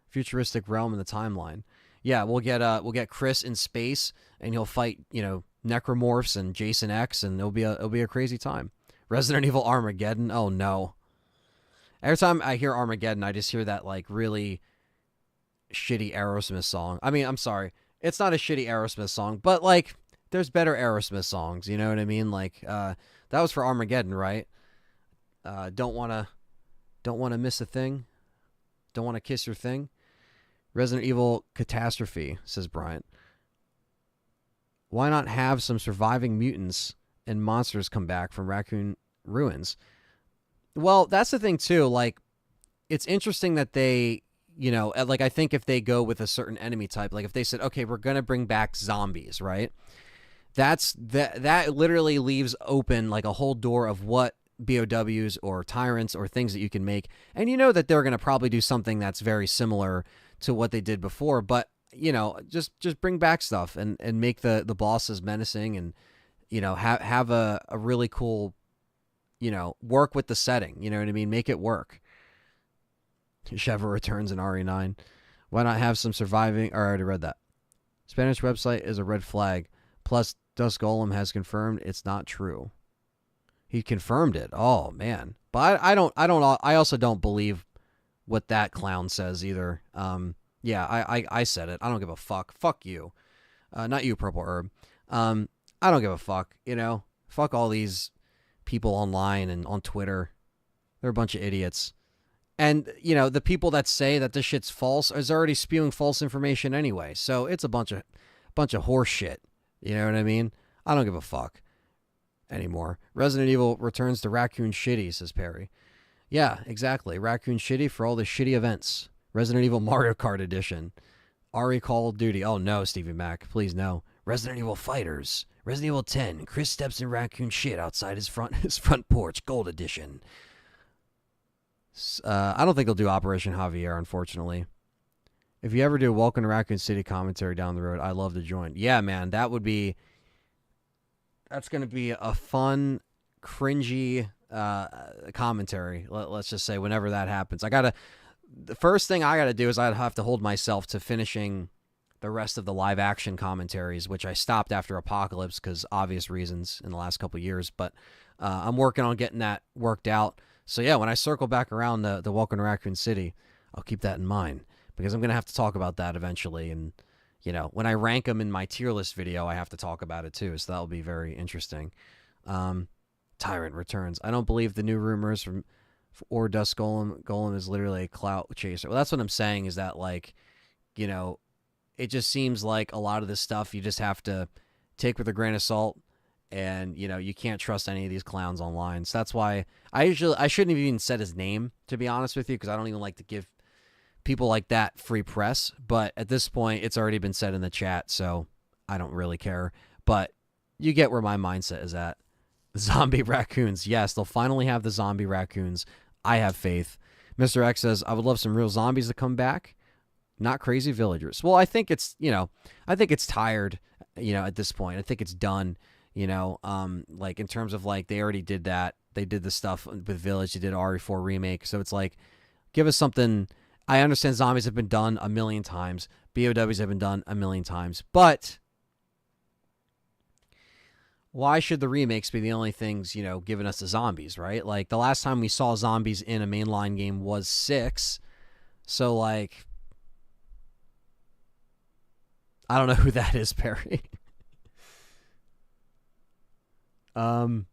futuristic realm in the timeline. Yeah, we'll get Chris in space, and he'll fight necromorphs and Jason X, and it'll be a crazy time. Resident Evil Armageddon. Oh no! Every time I hear Armageddon, I just hear that like really shitty Aerosmith song. I mean, I'm sorry, it's not a shitty Aerosmith song, but like there's better Aerosmith songs. You know what I mean? Like that was for Armageddon, right? Don't wanna miss a thing. Don't wanna kiss your thing. Resident Evil Catastrophe, says Bryant. Why not have some surviving mutants and monsters come back from Raccoon Ruins? Well, that's the thing too. Like, it's interesting that they, like I think if they go with a certain enemy type, like if they said, okay, we're gonna bring back zombies, right? That literally leaves open like a whole door of what BOWs or tyrants or things that you can make, and you know that they're gonna probably do something that's very similar to what they did before, but just bring back stuff and make the bosses menacing, and have a really cool, work with the setting. You know what I mean? Make it work. Sheva returns in RE9. Why not have some surviving? Or I already read that. Spanish website is a red flag. Plus, Dusk Golem has confirmed it's not true. He confirmed it. Oh man, but I don't. I also don't believe what that clown says either. Yeah, I said it. I don't give a fuck. Fuck you. Not you, Purple Herb. I don't give a fuck. Fuck all these people online and on Twitter. They're a bunch of idiots. And, the people that say that this shit's false is already spewing false information anyway. So it's a bunch of horse shit. You know what I mean? I don't give a fuck anymore. Resident Evil returns to Raccoon Shitty, says Perry. Yeah, exactly. Raccoon Shitty for all the shitty events. Resident Evil Mario Kart Edition. RE Call of Duty. Oh no, Stevie Mac. Please no. Resident Evil Fighters. Resident Evil 10. Chris steps in raccoon shit outside his front porch. Gold Edition. I don't think they'll do Operation Javier, unfortunately. If you ever do Welcome to Raccoon City commentary down the road, I'd love to join. Yeah, man, that's going to be a fun, cringy commentary. Let's just say whenever that happens. The first thing I got to do is I'd have to hold myself to finishing the rest of the live action commentaries, which I stopped after Apocalypse because obvious reasons in the last couple of years. But I'm working on getting that worked out. So yeah, when I circle back around the Welcome to Raccoon City, I'll keep that in mind because I'm going to have to talk about that eventually. And, when I rank them in my tier list video, I have to talk about it too. So that'll be very interesting. Tyrant returns. I don't believe the new rumors or Dusk Golem. Golem is literally a clout chaser. Well, that's what I'm saying is that, like, it just seems like a lot of this stuff you just have to take with a grain of salt. And, you can't trust any of these clowns online. So that's why I shouldn't have even said his name, to be honest with you, because I don't even like to give people like that free press. But at this point, it's already been said in the chat, so I don't really care. But you get where my mindset is at. Zombie raccoons. Yes, they'll finally have the zombie raccoons. I have faith. Mr. X says, I would love some real zombies to come back. Not crazy villagers. Well, I think it's tired, at this point. I think it's done. Like in terms of like they already did that. They did the stuff with Village. They did RE4 remake. So it's like, give us something. I understand zombies have been done a million times. BOWs have been done a million times. But why should the remakes be the only things, giving us the zombies, right? Like the last time we saw zombies in a mainline game was 6. So like, I don't know who that is, Perry. I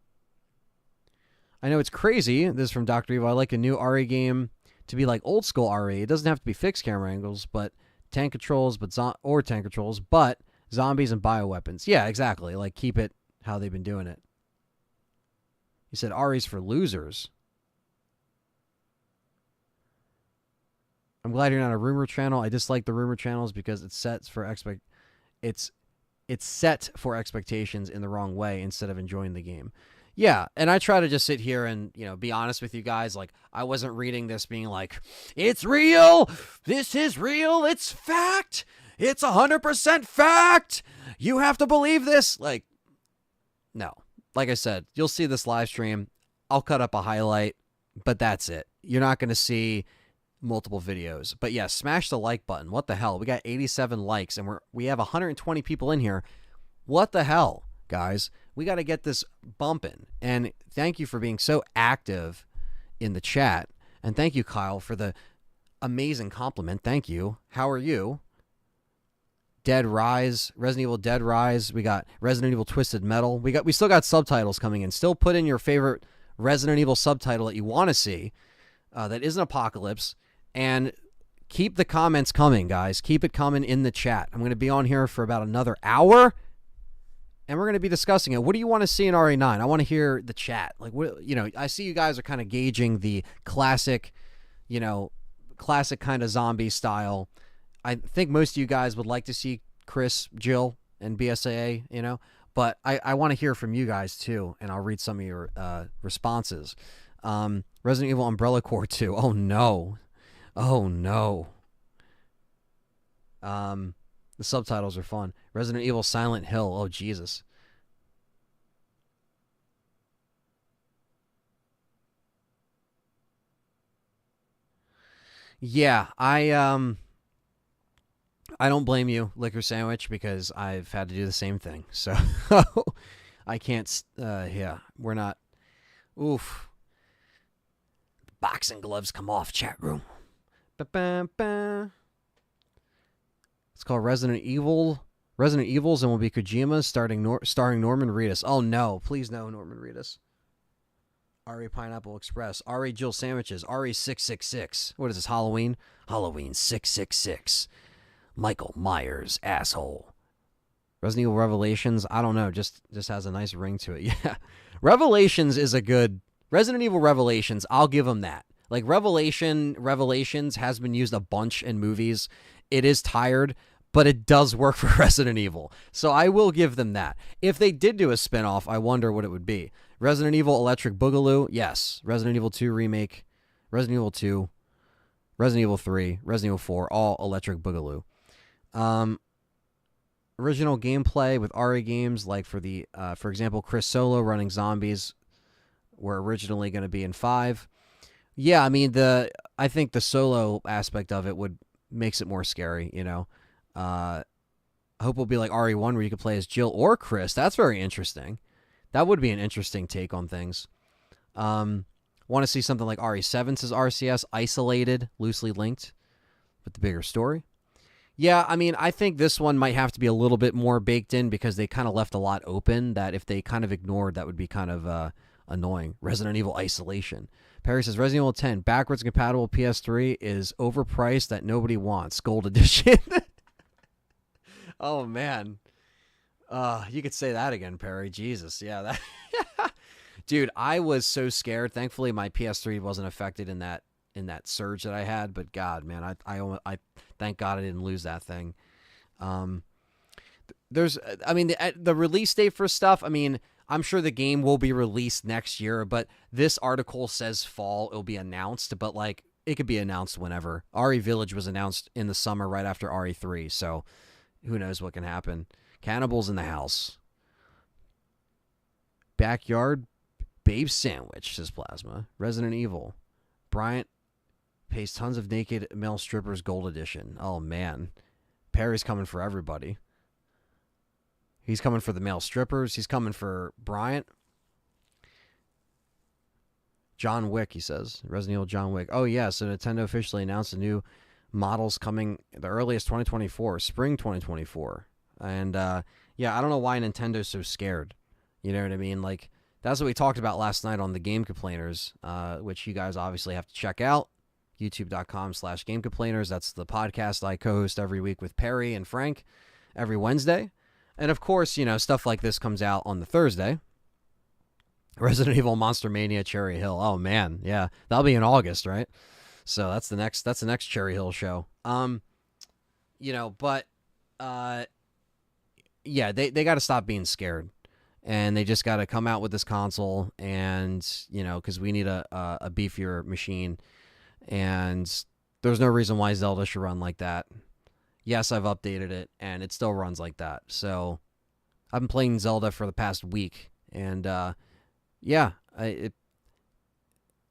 know it's crazy. This is from Dr. Evil. I like a new RE game to be like old school RE. It doesn't have to be fixed camera angles, but tank controls, but zombies and bioweapons. Yeah, exactly. Like keep it how they've been doing it. You said RE's for losers. I'm glad you're not a rumor channel. I dislike the rumor channels because it's set for expectations in the wrong way instead of enjoying the game. Yeah, and I try to just sit here and, be honest with you guys. Like, I wasn't reading this being like, it's real, this is real, it's fact, it's 100% fact, you have to believe this. Like, no. Like I said, you'll see this live stream, I'll cut up a highlight, but that's it. You're not going to see multiple videos. But yeah, smash the like button. What the hell? We got 87 likes, and we have 120 people in here. What the hell, guys? We got to get this bumping. And thank you for being so active in the chat. And thank you, Kyle, for the amazing compliment. Thank you. How are you? Dead Rise, Resident Evil Dead Rise. We got Resident Evil Twisted Metal. We still got subtitles coming in. Still put in your favorite Resident Evil subtitle that you want to see. That isn't Apocalypse. And keep the comments coming, guys. Keep it coming in the chat. I'm going to be on here for about another hour. And we're going to be discussing it. What do you want to see in RE9? I want to hear the chat. Like, I see you guys are kind of gauging the classic, classic kind of zombie style. I think most of you guys would like to see Chris, Jill, and BSAA, but I want to hear from you guys too, and I'll read some of your responses. Resident Evil Umbrella Corps 2. Oh, no. Oh, no. The subtitles are fun. Resident Evil Silent Hill. Oh, Jesus. Yeah, I don't blame you, Liquor Sandwich, because I've had to do the same thing. So I can't, yeah, we're not. Oof. Boxing gloves come off, chat room. Ba-ba-ba. It's called Resident Evil. Resident Evils, and will be Kojima starring Norman Reedus. Oh, no. Please no, Norman Reedus. RE Pineapple Express. RE Jill Sandwiches. RE 666. What is this, Halloween? Halloween 666. Michael Myers, asshole. Resident Evil Revelations. I don't know. Just has a nice ring to it. Yeah. Revelations is a good... Resident Evil Revelations, I'll give them that. Like, Revelations has been used a bunch in movies. It is tired, but it does work for Resident Evil. So I will give them that. If they did do a spinoff, I wonder what it would be. Resident Evil Electric Boogaloo, yes. Resident Evil 2 Remake, Resident Evil 2, Resident Evil 3, Resident Evil 4, all Electric Boogaloo. Original gameplay with RE games, like for example, Chris Solo running zombies were originally going to be in 5. Yeah, I mean, I think the solo aspect of it makes it more scary, I hope it'll be like RE1 where you could play as Jill or Chris. That's very interesting. That would be an interesting take on things. Want to see something like RE7 says RCS, isolated, loosely linked, with the bigger story. Yeah, I mean, I think this one might have to be a little bit more baked in because they kind of left a lot open that if they kind of ignored, that would be kind of annoying. Resident Evil Isolation. Perry says Resident Evil 10 backwards compatible PS3 is overpriced that nobody wants. Gold edition. Oh, man. You could say that again, Perry. Jesus. Yeah. That Dude, I was so scared. Thankfully, my PS3 wasn't affected in that surge that I had. But God, man, I thank God I didn't lose that thing. The release date for stuff, I mean, I'm sure the game will be released next year, but this article says fall. It'll be announced, but like it could be announced whenever. RE Village was announced in the summer right after RE3, so who knows what can happen. Cannibals in the house. Backyard Babe Sandwich, says Plasma. Resident Evil. Bryant pays tons of naked male strippers gold edition. Oh, man. Perry's coming for everybody. He's coming for the male strippers. He's coming for Bryant. John Wick, he says. Resident Evil John Wick. Oh, yeah, so Nintendo officially announced the new models coming the earliest 2024, spring 2024. And, yeah, I don't know why Nintendo's so scared. You know what I mean? Like, that's what we talked about last night on the Game Complainers, which you guys obviously have to check out. YouTube.com/Game Complainers. That's the podcast I co-host every week with Perry and Frank every Wednesday. And, of course, stuff like this comes out on the Thursday. Resident Evil Monster Mania Cherry Hill. Oh, man. Yeah. That'll be in August, right? So that's the next Cherry Hill show. Yeah, they got to stop being scared. and they just got to come out with this console, and because we need a beefier machine, and there's no reason why Zelda should run like that. Yes, I've updated it, and it still runs like that. So I've been playing Zelda for the past week, and yeah,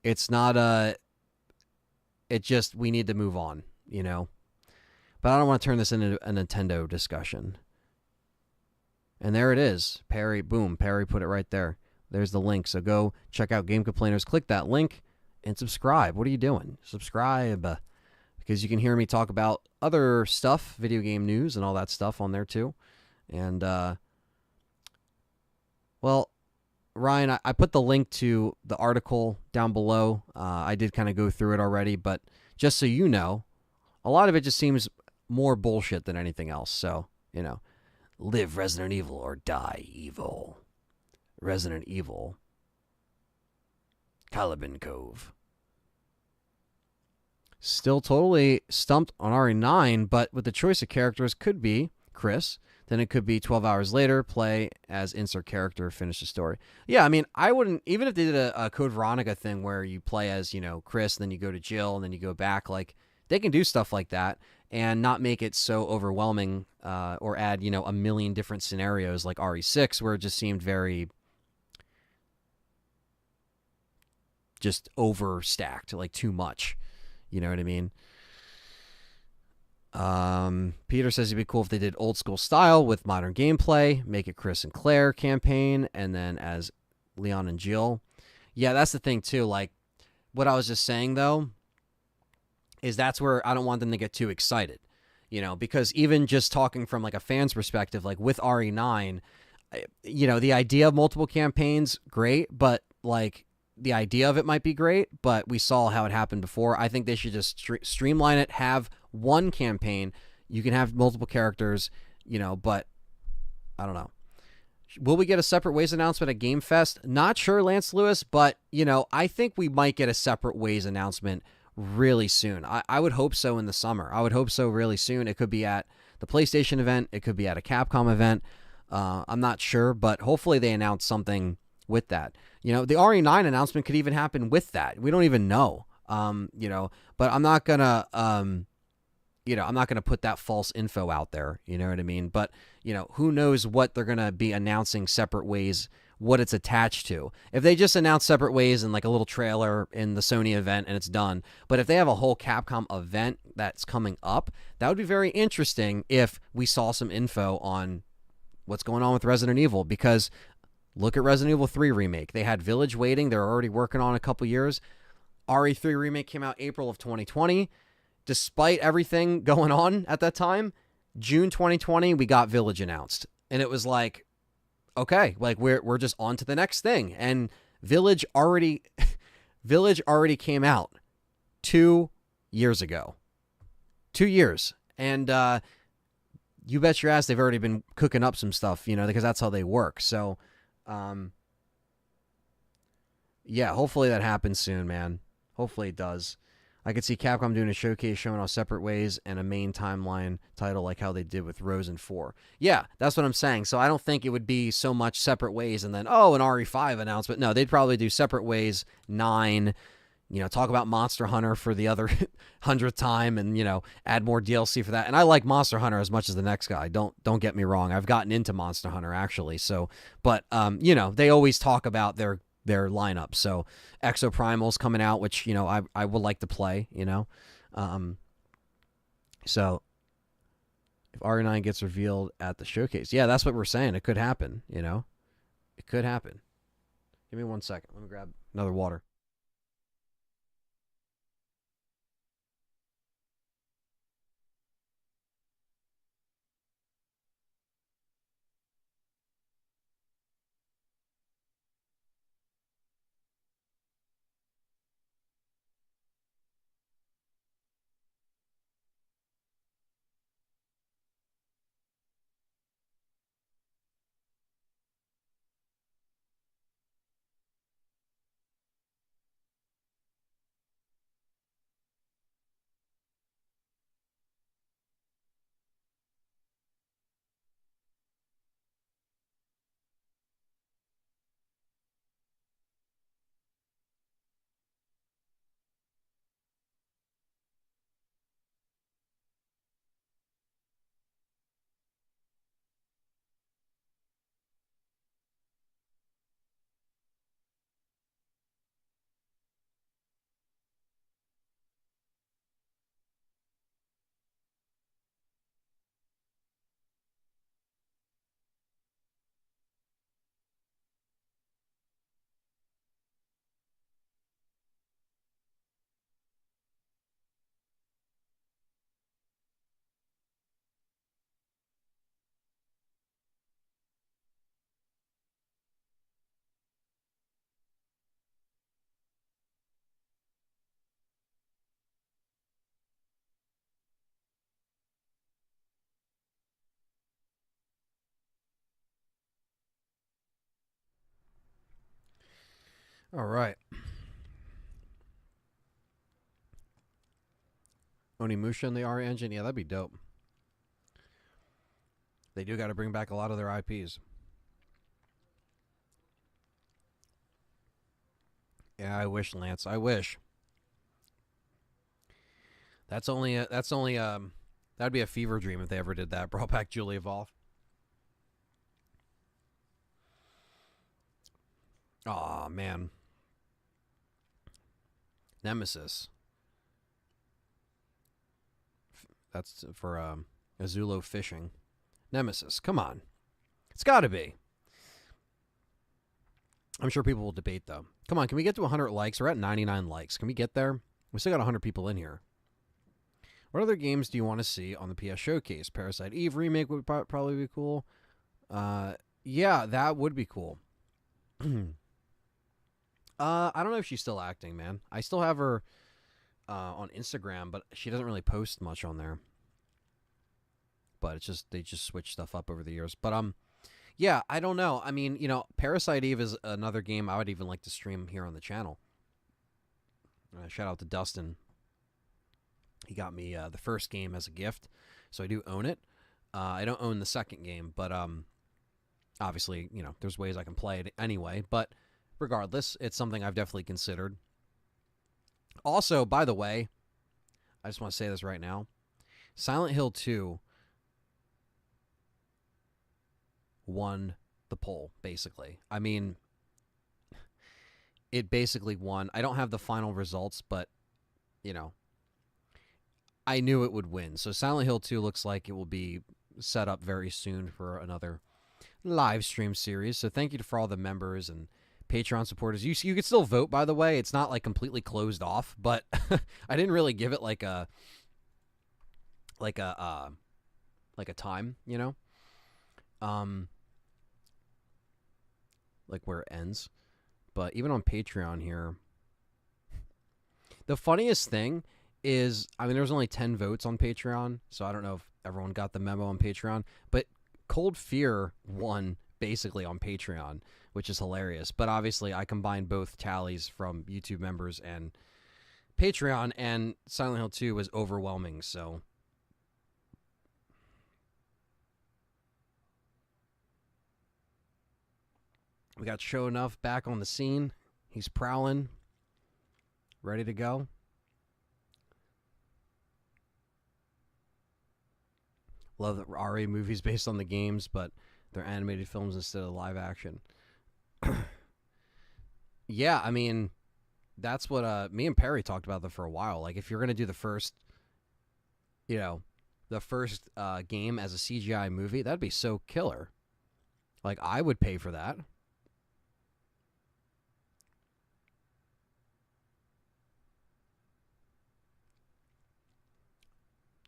it's not a. It just we need to move on, But I don't want to turn this into a Nintendo discussion. And there it is. Perry, boom, Perry put it right there. There's the link. So go check out Game Complainers. Click that link and subscribe. What are you doing? Subscribe. Because you can hear me talk about other stuff, video game news and all that stuff on there too. And, well, Ryan, I put the link to the article down below. I did kind of go through it already, but just so you know, a lot of it just seems more bullshit than anything else. So, live Resident Evil or die evil. Resident Evil. Caliban Cove. Still totally stumped on RE9, but with the choice of characters could be Chris. Then it could be 12 hours later, play as insert character, finish the story. Yeah, I mean, I wouldn't, even if they did a Code Veronica thing where you play as, Chris, and then you go to Jill, and then you go back, like, they can do stuff like that and not make it so overwhelming or add, a million different scenarios like RE6, where it just seemed very just overstacked, like too much. You know what I mean? Peter says it'd be cool if they did old school style with modern gameplay, make it Chris and Claire campaign, and then as Leon and Jill. Yeah, that's the thing too. Like what I was just saying though, is that's where I don't want them to get too excited, because even just talking from like a fan's perspective, like with RE9, the idea of multiple campaigns, great, but like the idea of it might be great, but we saw how it happened before. I think they should just streamline it, have one campaign. You can have multiple characters, but I don't know. Will we get a separate Ways announcement at Game Fest? Not sure, Lance Lewis, but, I think we might get a separate Ways announcement really soon. I would hope so in the summer. I would hope so really soon. It could be at the PlayStation event. It could be at a Capcom event. I'm not sure, but hopefully they announce something with that. The RE9 announcement could even happen with that. We don't even know. But I'm not gonna I'm not gonna put that false info out there. You know what I mean? But who knows what they're gonna be announcing separate ways, what it's attached to. If they just announce separate ways in like a little trailer in the Sony event and it's done, but if they have a whole Capcom event that's coming up, that would be very interesting if we saw some info on what's going on with Resident Evil, because look at Resident Evil 3 Remake. They had Village waiting. They're already working on a couple years. RE3 Remake came out April of 2020. Despite everything going on at that time, June 2020, we got Village announced. And it was like, okay, like we're just on to the next thing. And Village already came out 2 years ago. 2 years. And you bet your ass they've already been cooking up some stuff, because that's how they work. So, yeah, hopefully that happens soon, man. Hopefully it does. I could see Capcom doing a showcase showing off separate ways and a main timeline title like how they did with Rose and 4. Yeah, that's what I'm saying. So I don't think it would be so much separate ways and then, an RE5 announcement. No, they'd probably do separate ways, 9, talk about Monster Hunter for the other 100th time and, add more DLC for that. And I like Monster Hunter as much as the next guy. Don't get me wrong. I've gotten into Monster Hunter actually. So, but, they always talk about their lineup. So Exoprimal's coming out, which, I would like to play, so if RE9 gets revealed at the showcase, yeah, that's what we're saying. It could happen, it could happen. Give me 1 second. Let me grab another water. All right. Onimusha in the RE engine? Yeah, that'd be dope. They do got to bring back a lot of their IPs. Yeah, I wish, Lance. I wish. That'd be a fever dream if they ever did that. Brought back Julia Volf. Aw, man. Nemesis. That's for Azulo Fishing. Nemesis, come on. It's got to be. I'm sure people will debate, though. Come on, can we get to 100 likes? We're at 99 likes. Can we get there? We still got 100 people in here. What other games do you want to see on the PS Showcase? Parasite Eve remake would probably be cool. Yeah, that would be cool. I don't know if she's still acting, man. I still have her on Instagram, but she doesn't really post much on there. But it's just they just switch stuff up over the years. But yeah, I don't know. I mean, you know, Parasite Eve is another game I would even like to stream here on the channel. Shout out to Dustin. He got me the first game as a gift, so I do own it. I don't own the second game, but obviously, you know, there's ways I can play it anyway. But regardless, it's something I've definitely considered. Also, by the way, I just want to say this right now. Silent Hill 2 won the poll, basically. I mean, it basically won. I don't have the final results, but, you know, I knew it would win. So Silent Hill 2 looks like it will be set up very soon for another live stream series. So thank you for all the members and Patreon supporters. You can still vote, by the way. It's not like completely closed off, but I didn't really give it like a time, you know? Like where it ends. But even on Patreon here, the funniest thing is, I mean, there was only 10 votes on Patreon, so I don't know if everyone got the memo on Patreon, but Cold Fear won basically on Patreon, which is hilarious. But obviously, I combined both tallies from YouTube members and Patreon, and Silent Hill 2 was overwhelming, so... We got Show Enough back on the scene. He's prowling. Ready to go. Love that RE movies based on the games, but they're animated films instead of live action. Yeah, I mean, that's what me and Perry talked about that for a while. Like, if you're going to do the first, you know, the first game as a CGI movie, that'd be so killer. Like, I would pay for that.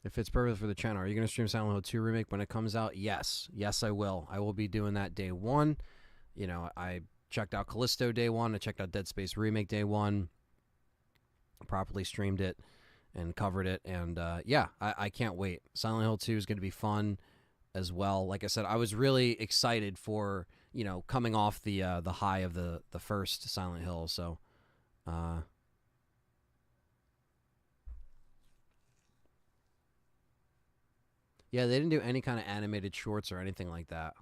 If it's perfect for the channel, are you going to stream Silent Hill 2 remake when it comes out? Yes. Yes, I will. I will be doing that day one. You know, I checked out Callisto day one. I checked out Dead Space remake day one. Properly streamed it and covered it. And yeah, I can't wait. Silent Hill 2 is going to be fun as well. Like I said, I was really excited for, you know, coming off the high of the first Silent Hill. So, yeah, they didn't do any kind of animated shorts or anything like that.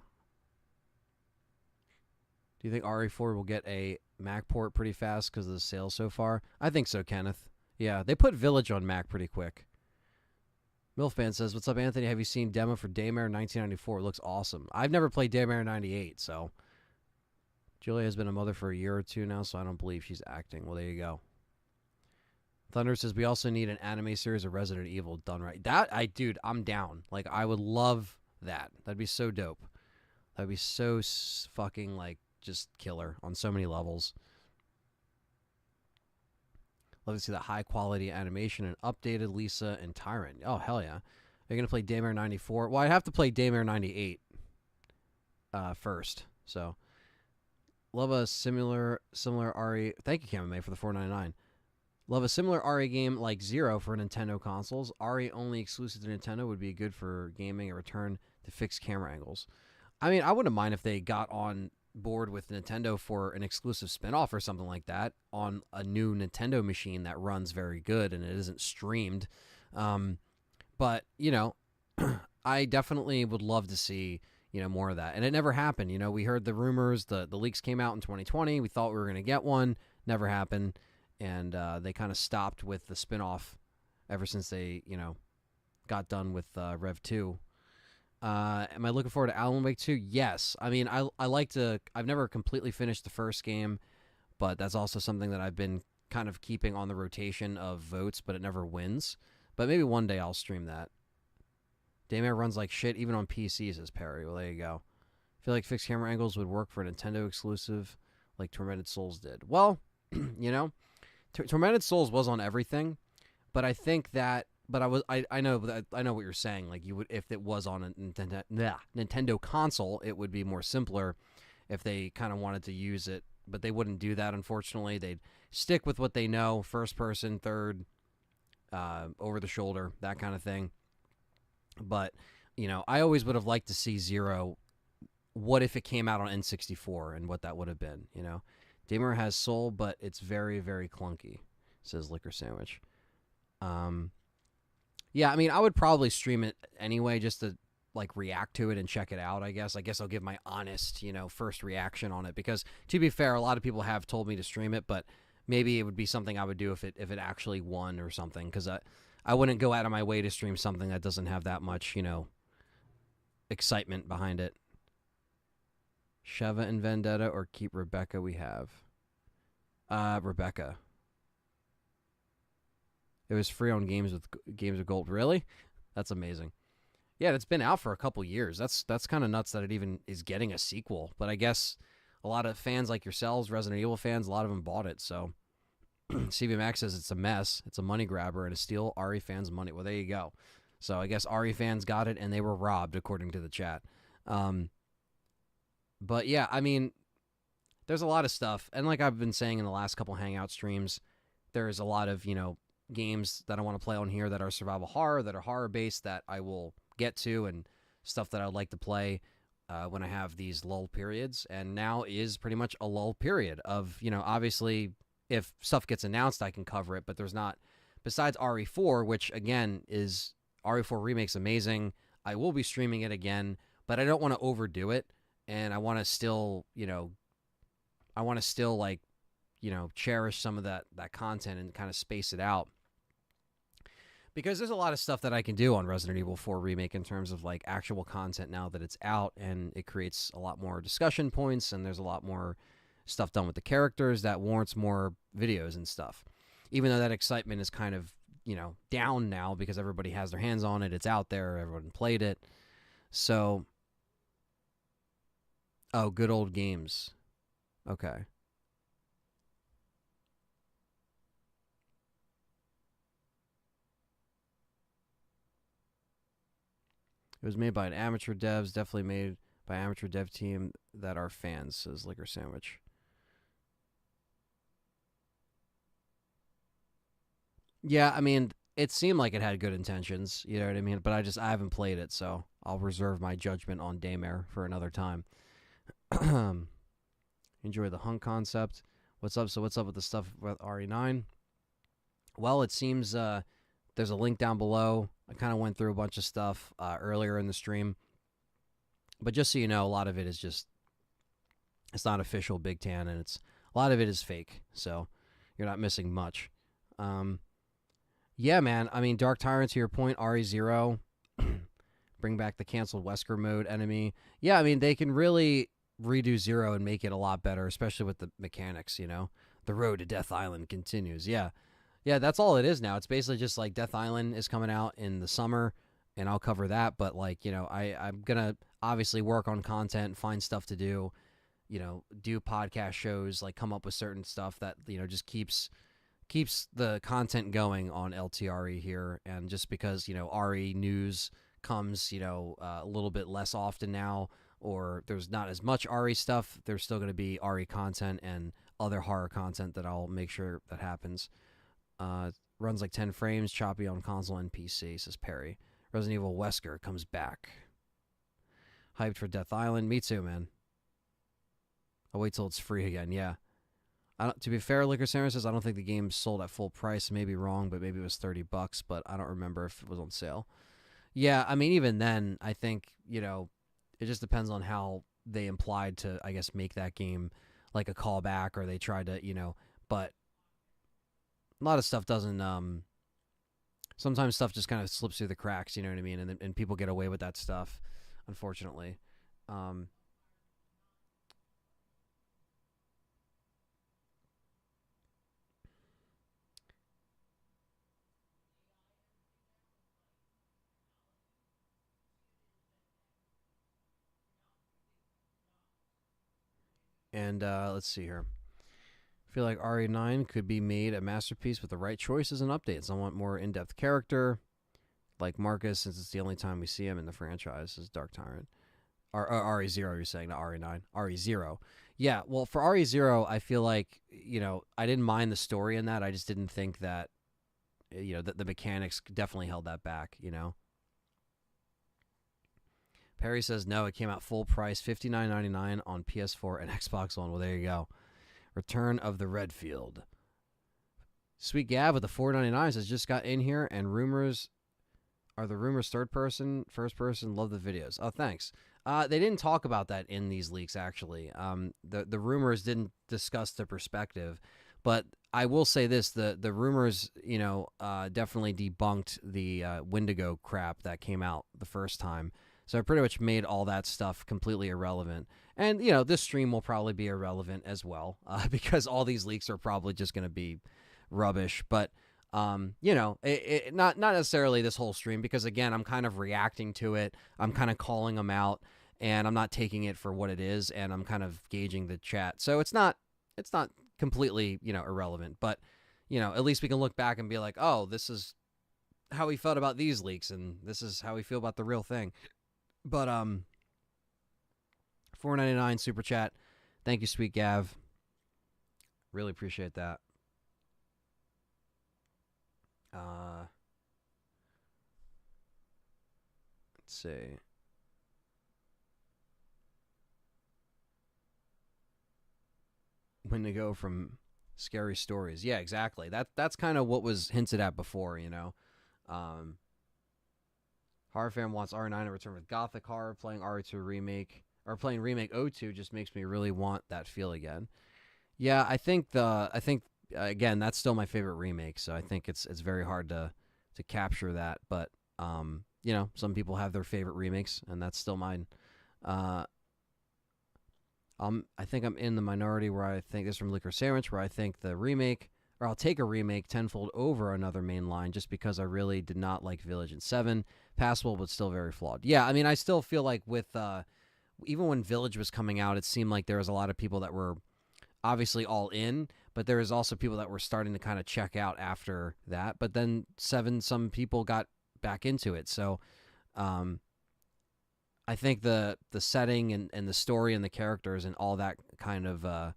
Do you think RE4 will get a Mac port pretty fast because of the sales so far? I think so, Kenneth. Yeah, they put Village on Mac pretty quick. Milfan says, what's up, Anthony? Have you seen demo for Daymare 1994? It looks awesome. I've never played Daymare 98, so... Julia has been a mother for a year or two now, so I don't believe she's acting. Well, there you go. Thunder says, we also need an anime series of Resident Evil done right. Dude, I'm down. Like, I would love that. That'd be so dope. That'd be so fucking, like, just killer on so many levels. Love to see that high-quality animation and updated Lisa and Tyrant. Oh, hell yeah. Are you going to play Daymare 94? Well, I'd have to play Daymare 98 first. So, love a similar RE... Thank you, Kamame, for the $4.99. Love a similar RE game like Zero for Nintendo consoles. RE only exclusive to Nintendo would be good for gaming, a return to fixed camera angles. I mean, I wouldn't mind if they got on board with Nintendo for an exclusive spin-off or something like that on a new Nintendo machine that runs very good and it isn't streamed. But, you know, I definitely would love to see, you know, more of that. And it never happened. You know, we heard the rumors, the leaks came out in 2020. We thought we were going to get one. Never happened. And they kind of stopped with the spin-off ever since they, you know, got done with Rev 2. Am I looking forward to Alan Wake 2? Yes. I mean, I like to... I've never completely finished the first game, but that's also something that I've been kind of keeping on the rotation of votes, but it never wins. But maybe one day I'll stream that. Daymare runs like shit even on PC, says Perry. Well, there you go. I feel like fixed camera angles would work for a Nintendo exclusive like Tormented Souls did. Well, you know, Tormented Souls was on everything, but I think that... But I know what you're saying. Like, you would, if it was on a Nintendo console, it would be more simpler if they kind of wanted to use it. But they wouldn't do that, unfortunately. They'd stick with what they know: first person, third, over the shoulder, that kind of thing. But, you know, I always would have liked to see Zero. What if it came out on N64 and what that would have been? You know, Daymare has soul, but it's very, very clunky, says Liquor Sandwich. Yeah, I mean, I would probably stream it anyway just to, like, react to it and check it out, I guess. I guess I'll give my honest, you know, first reaction on it. Because, to be fair, a lot of people have told me to stream it, but maybe it would be something I would do if it actually won or something. Because I wouldn't go out of my way to stream something that doesn't have that much, you know, excitement behind it. Sheva and Vendetta or keep Rebecca we have? Rebecca. It was free on Games of Gold. Really? That's amazing. Yeah, it's been out for a couple years. That's kind of nuts that it even is getting a sequel. But I guess a lot of fans like yourselves, Resident Evil fans, a lot of them bought it. So CV Max says it's a mess. It's a money grabber and to steal RE fans' money. Well, there you go. So I guess RE fans got it and they were robbed, according to the chat. But yeah, I mean, there's a lot of stuff. And like I've been saying in the last couple Hangout streams, there's a lot of, you know, games that I want to play on here that are survival horror, that are horror based, that I will get to, and stuff that I'd like to play when I have these lull periods. And now is pretty much a lull period of, you know, obviously if stuff gets announced I can cover it, but there's not, besides RE4, which again is RE4 Remake's amazing. I will be streaming it again, but I don't want to overdo it, and I want to still, you know, like, you know, cherish some of that content and kind of space it out. Because there's a lot of stuff that I can do on Resident Evil 4 Remake in terms of, like, actual content now that it's out, and it creates a lot more discussion points, and there's a lot more stuff done with the characters that warrants more videos and stuff. Even though that excitement is kind of, you know, down now because everybody has their hands on it, it's out there, everyone played it. So, oh, good old games. Okay. It was made by an amateur devs, definitely made by an amateur dev team that are fans, says Liquor Sandwich. Yeah, I mean, it seemed like it had good intentions, you know what I mean? But I haven't played it, so I'll reserve my judgment on Daymare for another time. Enjoy the hunk concept. What's up? So what's up with the stuff with RE9? Well, it seems there's a link down below. I kind of went through a bunch of stuff earlier in the stream. But just so you know, a lot of it is just, it's not official Big Tan, and a lot of it is fake. So you're not missing much. Yeah, man. I mean, Dark Tyrant, to your point, RE0, bring back the canceled Wesker mode enemy. Yeah, I mean, they can really redo Zero and make it a lot better, especially with the mechanics, you know? The road to Death Island continues. Yeah. Yeah, that's all it is now. It's basically just like Death Island is coming out in the summer, and I'll cover that. But, like, you know, I'm going to obviously work on content, find stuff to do, you know, do podcast shows, like come up with certain stuff that, you know, just keeps the content going on LTRE here. And just because, you know, RE news comes, you know, a little bit less often now, or there's not as much RE stuff, there's still going to be RE content and other horror content that I'll make sure that happens. Runs like 10 frames, choppy on console and PC, says Perry. Resident Evil Wesker comes back. Hyped for Death Island. Me too, man. I'll wait till it's free again. Yeah. To be fair, Liquor Sarah says I don't think the game sold at full price. Maybe wrong, but maybe it was $30. But I don't remember if it was on sale. Yeah, I mean, even then, I think it just depends on how they implied to, I guess, make that game like a callback, or they tried to, But a lot of stuff doesn't. Sometimes stuff just kind of slips through the cracks. You know what I mean? And people get away with that stuff, unfortunately. Um, and let's see here. I feel like RE9 could be made a masterpiece with the right choices and updates. I want more in-depth character, like Marcus, since it's the only time we see him in the franchise as Dark Tyrant. RE0, you're saying, not RE9. RE0. Yeah, well, for RE0, I feel like, I didn't mind the story in that. I just didn't think that, the mechanics definitely held that back. Perry says, no, it came out full price, $59.99 on PS4 and Xbox One. Well, there you go. Return of the Redfield. Sweet Gav with the $4.99 says, just got in here, and rumors are the rumors third person, first person. Love the videos. Oh, thanks. They didn't talk about that in these leaks, actually. The rumors didn't discuss the perspective, but I will say this: the rumors, definitely debunked the Wendigo crap that came out the first time. So I pretty much made all that stuff completely irrelevant. And, this stream will probably be irrelevant as well, because all these leaks are probably just going to be rubbish. But, not necessarily this whole stream, because, again, I'm kind of reacting to it. I'm kind of calling them out, and I'm not taking it for what it is, and I'm kind of gauging the chat. So it's not completely, irrelevant. But, at least we can look back and be like, oh, this is how we felt about these leaks, and this is how we feel about the real thing. But $4.99 super chat. Thank you, Sweet Gav. Really appreciate that. Let's see. When to go from scary stories. Yeah, exactly. That's kind of what was hinted at before, Horror fan wants RE9 to return with Gothic horror. Playing RE2 remake or playing remake O2 just makes me really want that feel again. Yeah, I think again, that's still my favorite remake, so I think it's very hard to capture that. But some people have their favorite remakes, and that's still mine. I think I'm in the minority where I think this is from Liquor Sandwich, where I think the remake, or I'll take a remake tenfold over another main line, just because I really did not like Village and 7. Passable, but still very flawed. Yeah, I mean, I still feel like with even when Village was coming out, it seemed like there was a lot of people that were obviously all in, but there was also people that were starting to kind of check out after that. But then 7, some people got back into it. So I think the setting and the story and the characters and all that kind of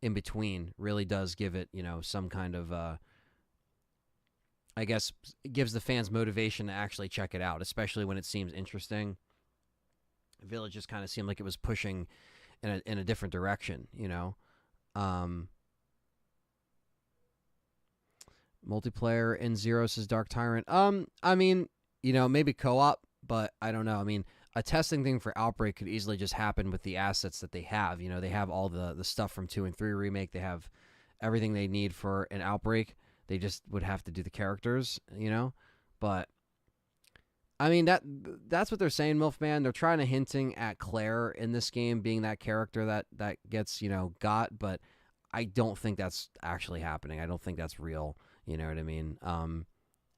in between really does give it, some kind of I guess it gives the fans motivation to actually check it out, especially when it seems interesting. Village just kind of seemed like it was pushing in a different direction, Multiplayer in Zero says Dark Tyrant. I mean, maybe co-op, but I don't know. I mean, a testing thing for Outbreak could easily just happen with the assets that they have. They have all the stuff from 2 and 3 remake. They have everything they need for an Outbreak. They just would have to do the characters, But I mean, that's what they're saying, Milfman. They're trying to hinting at Claire in this game being that character that gets, got, but I don't think that's actually happening. I don't think that's real. You know what I mean?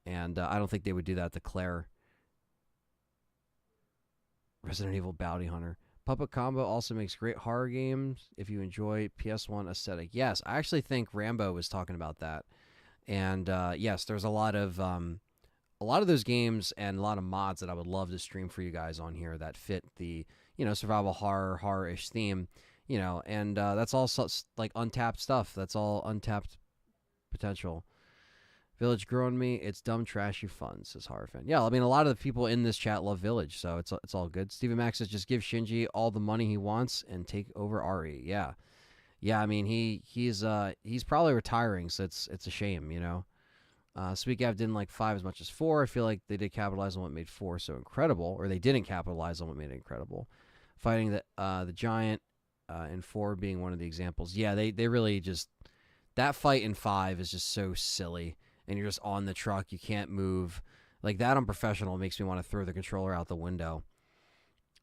And I don't think they would do that to Claire. Resident Evil Bounty Hunter. Puppet Combo also makes great horror games if you enjoy PS1 aesthetic. Yes, I actually think Rambo was talking about that. And yes, there's a lot of those games and a lot of mods that I would love to stream for you guys on here that fit the survival horror-ish theme, and that's all such like untapped stuff. That's all untapped potential. Village grew on me. It's dumb, trashy fun, says Horror Fan. Yeah, I mean, a lot of the people in this chat love Village, so it's all good. Stephen Max says just give Shinji all the money he wants and take over Ari. Yeah, yeah. I mean, he's probably retiring, so it's a shame, you know. Sweet Gav didn't like 5 as much as 4. I feel like they did capitalize on what made 4 so incredible, or they didn't capitalize on what made it incredible. Fighting the giant in 4 being one of the examples. Yeah, they really just, that fight in 5 is just so silly, and you're just on the truck, you can't move. Like that on professional makes me want to throw the controller out the window.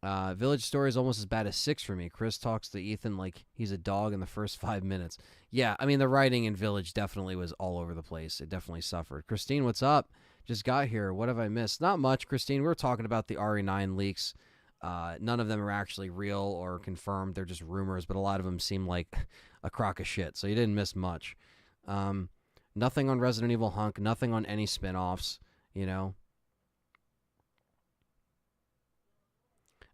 Village Story is almost as bad as 6 for me. Chris talks to Ethan like he's a dog in the first 5 minutes. Yeah, I mean, the writing in Village definitely was all over the place. It definitely suffered. Christine, what's up? Just got here. What have I missed? Not much, Christine. We were talking about the RE9 leaks. None of them are actually real or confirmed. They're just rumors, but a lot of them seem like a crock of shit, so you didn't miss much. Nothing on Resident Evil Hunk. Nothing on any spin-offs, you know.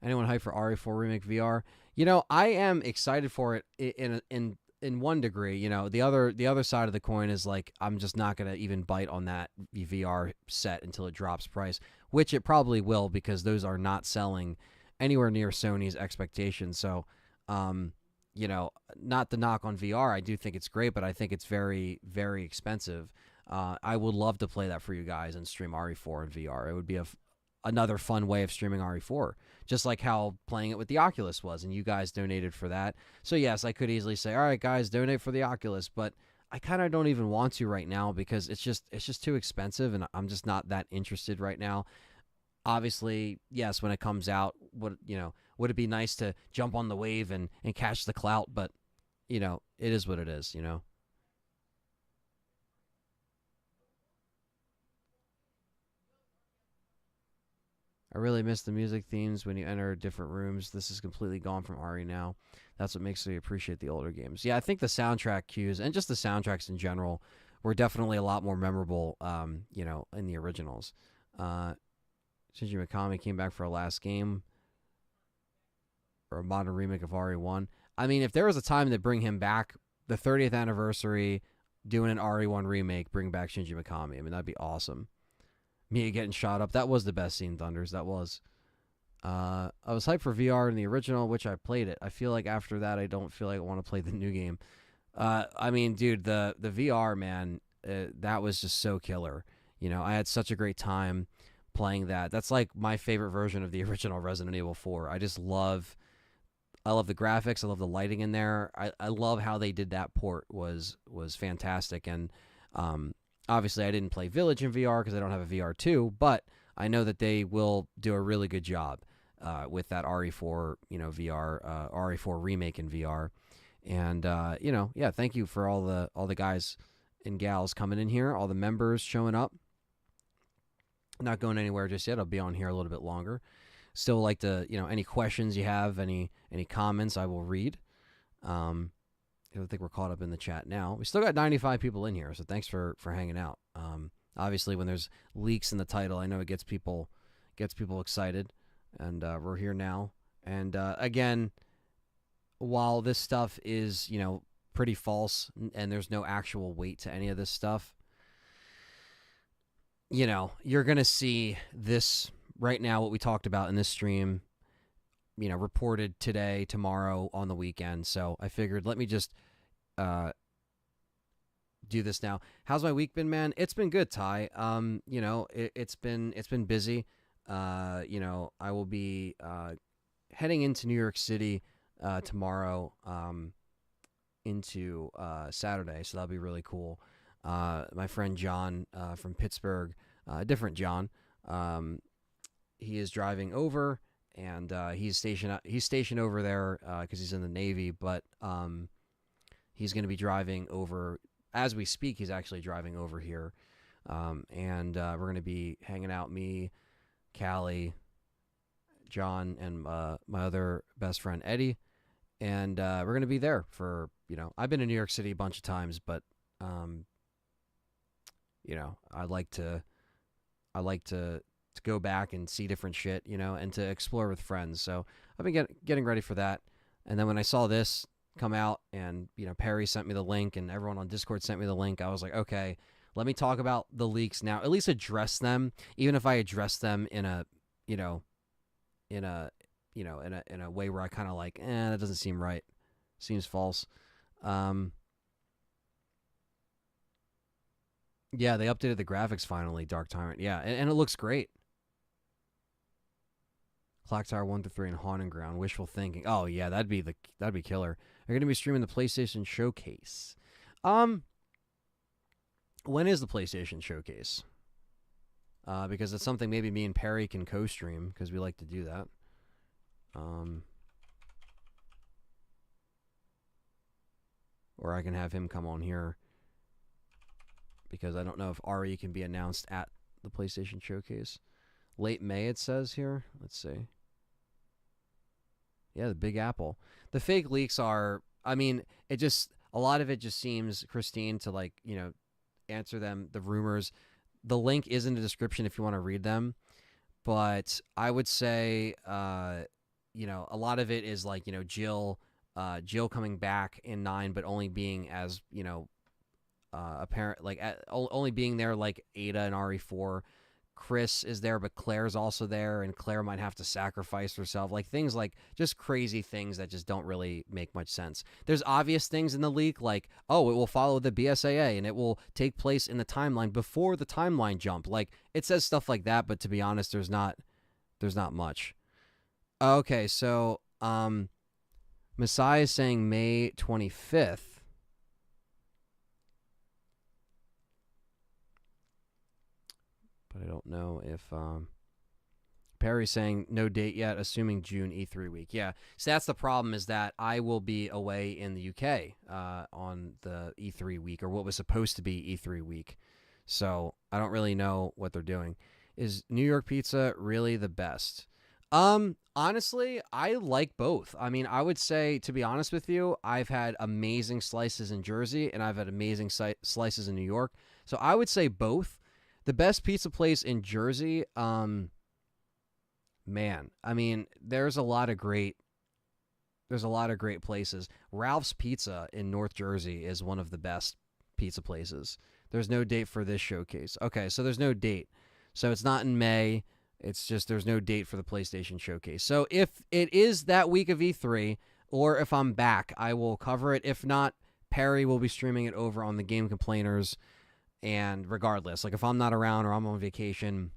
Anyone hyped for RE4 Remake VR? You know, I am excited for it in one degree. You know, the other side of the coin is like I'm just not gonna even bite on that VR set until it drops price, which it probably will because those are not selling anywhere near Sony's expectations. So, you know, not the knock on VR. I do think it's great, but I think it's very, very expensive. I would love to play that for you guys and stream RE4 in VR. It would be another fun way of streaming RE4, just like how playing it with the Oculus was, and you guys donated for that. So yes, I could easily say, all right, guys, donate for the Oculus, but I kind of don't even want to right now because it's just too expensive, and I'm just not that interested right now. Obviously, yes, when it comes out, would it be nice to jump on the wave and catch the clout? But you know, it is what it is. You know. I really miss the music themes when you enter different rooms. This is completely gone from Ari now. That's what makes me appreciate the older games. Yeah, I think the soundtrack cues and just the soundtracks in general were definitely a lot more memorable, you know, in the originals. Shinji Mikami came back for a last game or a modern remake of RE1. I mean, if there was a time to bring him back, the 30th anniversary, doing an RE1 remake, bring back Shinji Mikami. I mean, that'd be awesome. Mia getting shot up. That was the best scene, Thunders. That was. I was hyped for VR in the original, which I played it. I feel like after that, I don't feel like I want to play the new game. I mean, dude, the VR, man, that was just so killer. You know, I had such a great time playing that. That's like my favorite version of the original Resident Evil 4. I love the graphics. I love the lighting in there. I love how they did that port. Was fantastic. And obviously, I didn't play Village in VR because I don't have a VR 2, but I know that they will do a really good job with that RE4, you know, VR, RE4 remake in VR. And you know, yeah, thank you for all the guys and gals coming in here, all the members showing up. Not going anywhere just yet. I'll be on here a little bit longer. Still like to, you know, any questions you have, any comments, I will read. I don't think we're caught up in the chat now. We still got 95 people in here, so thanks for hanging out. Obviously, when there's leaks in the title, I know it gets people excited, and we're here now. And again, while this stuff is, you know, pretty false, and there's no actual weight to any of this stuff, you know, you're gonna see this right now. What we talked about in this stream, you know, reported today, tomorrow, on the weekend. So I figured, let me just do this now. How's my week been, man? It's been good, Ty. You know, it's been busy. You know, I will be heading into New York City tomorrow into Saturday, so that'll be really cool. My friend John from Pittsburgh, different John, he is driving over, and he's stationed over there because he's in the Navy, but he's going to be driving over as we speak. He's actually driving over here, and we're going to be hanging out, me, Callie, John, and my other best friend Eddie, and we're going to be there for, you know, I've been in New York City a bunch of times, but you know, I like to go back and see different shit, you know, and to explore with friends. So I've been getting ready for that. And then when I saw this come out, and, you know, Perry sent me the link and everyone on Discord sent me the link, I was like, okay, Let me talk about the leaks now. At least address them, even if I address them in a, you know, in a, in a way where I kind of like, that doesn't seem right. Seems false. Yeah, they updated the graphics finally, Dark Tyrant. Yeah, and it looks great. Clock Tower 1 through 3 and Haunting Ground. Wishful thinking. Oh yeah, that'd be killer. They're gonna be streaming the PlayStation Showcase. When is the PlayStation Showcase? Because it's something maybe me and Perry can co-stream because we like to do that. Or I can have him come on here because I don't know if RE can be announced at the PlayStation Showcase. Late May, it says here. Let's see. Yeah, the Big Apple. The fake leaks are, I mean, it just, a lot of it just seems, Christine, to like, answer them, the rumors. The link is in the description if you want to read them. But I would say, a lot of it is like, Jill coming back in 9, but only being as, apparent, like only being there like Ada and RE4. Chris is there, but Claire's also there, and Claire might have to sacrifice herself. Like things like just crazy things that just don't really make much sense. There's obvious things in the leak, like, oh, it will follow the BSAA and it will take place in the timeline before the timeline jump. Like it says stuff like that, but to be honest, there's not much. Okay, so Messiah is saying May 25th. But I don't know if Perry's saying no date yet, assuming June E3 week. Yeah, so that's the problem, is that I will be away in the UK on the E3 week, or what was supposed to be E3 week. So I don't really know what they're doing. Is New York pizza really the best? Honestly, I like both. I mean, I would say, to be honest with you, I've had amazing slices in Jersey and I've had amazing slices in New York. So I would say both. The best pizza place in Jersey, man, I mean, there's a lot of great places. Ralph's Pizza in North Jersey is one of the best pizza places. There's no date for this showcase. Okay, so there's no date. So it's not in May. It's just there's no date for the PlayStation Showcase. So if it is that week of E3, or if I'm back, I will cover it. If not, Perry will be streaming it over on the Game Complainers. And regardless, like if I'm not around or I'm on vacation,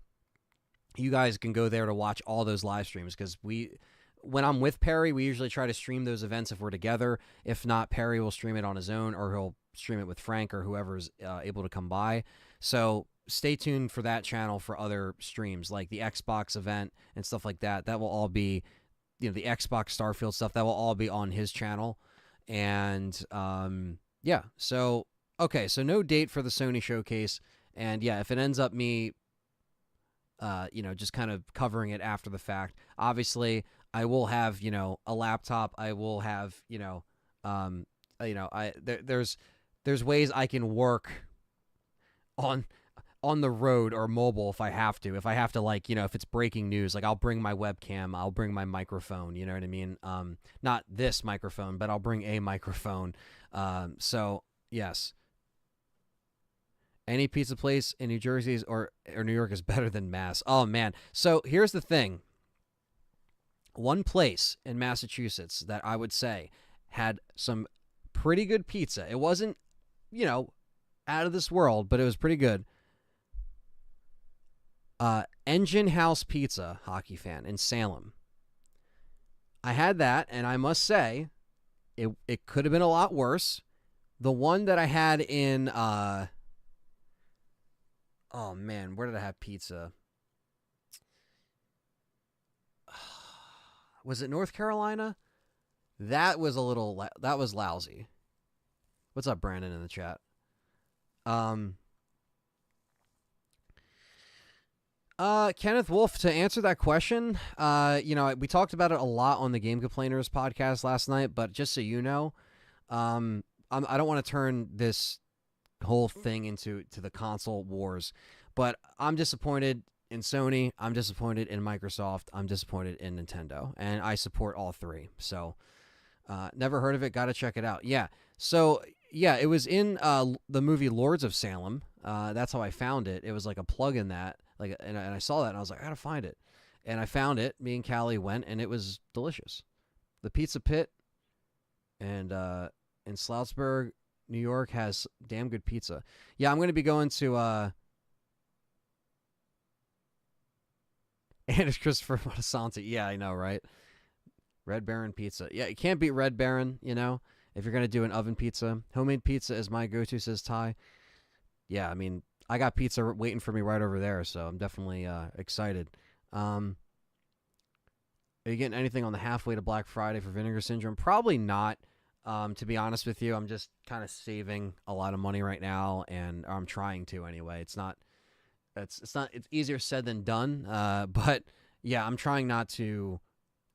you guys can go there to watch all those live streams, because when I'm with Perry, we usually try to stream those events if we're together. If not, Perry will stream it on his own, or he'll stream it with Frank or whoever's able to come by. So stay tuned for that channel for other streams, like the Xbox event and stuff like that. That will all be, the Xbox Starfield stuff, that will all be on his channel. And yeah, so okay, so no date for the Sony Showcase. And yeah, if it ends up me, just kind of covering it after the fact, obviously I will have, a laptop. I will have, there's ways I can work on the road or mobile if I have to. If I have to, like, if it's breaking news, like I'll bring my webcam, I'll bring my microphone, you know what I mean? Not this microphone, but I'll bring a microphone. So yes. Any pizza place in New Jersey or New York is better than Mass. Oh, man. So here's the thing. One place in Massachusetts that I would say had some pretty good pizza. It wasn't, out of this world, but it was pretty good. Engine House Pizza, hockey fan, in Salem. I had that, and I must say, it could have been a lot worse. The one that I had in... oh, man, where did I have pizza? Was it North Carolina? That was that was lousy. What's up, Brandon, in the chat? Kenneth Wolf, to answer that question, we talked about it a lot on the Game Complainers podcast last night, but just so you know, I don't want to turn this whole thing into the console wars, but I'm disappointed in Sony, I'm disappointed in Microsoft, I'm disappointed in Nintendo, and I support all three. So never heard of it, gotta check it out. Yeah, so yeah, it was in the movie Lords of Salem. That's how I found it. It was like a plug in that, like, and I saw that and I was like, I gotta find it, and I found it. Me and Callie went, and it was delicious. The Pizza Pit and in Sloutsburg, New York has damn good pizza. Yeah, I'm gonna be going to and it's Christopher Monsanto. Yeah, I know, right? Red Baron pizza. Yeah, you can't beat Red Baron, if you're going to do an oven pizza. Homemade pizza is my go to, says Ty. Yeah, I mean, I got pizza waiting for me right over there, so I'm definitely excited. Are you getting anything on the halfway to Black Friday for Vinegar Syndrome? Probably not. To be honest with you, I'm just kind of saving a lot of money right now, and I'm trying to anyway. It's not. It's easier said than done. But yeah, I'm trying not to.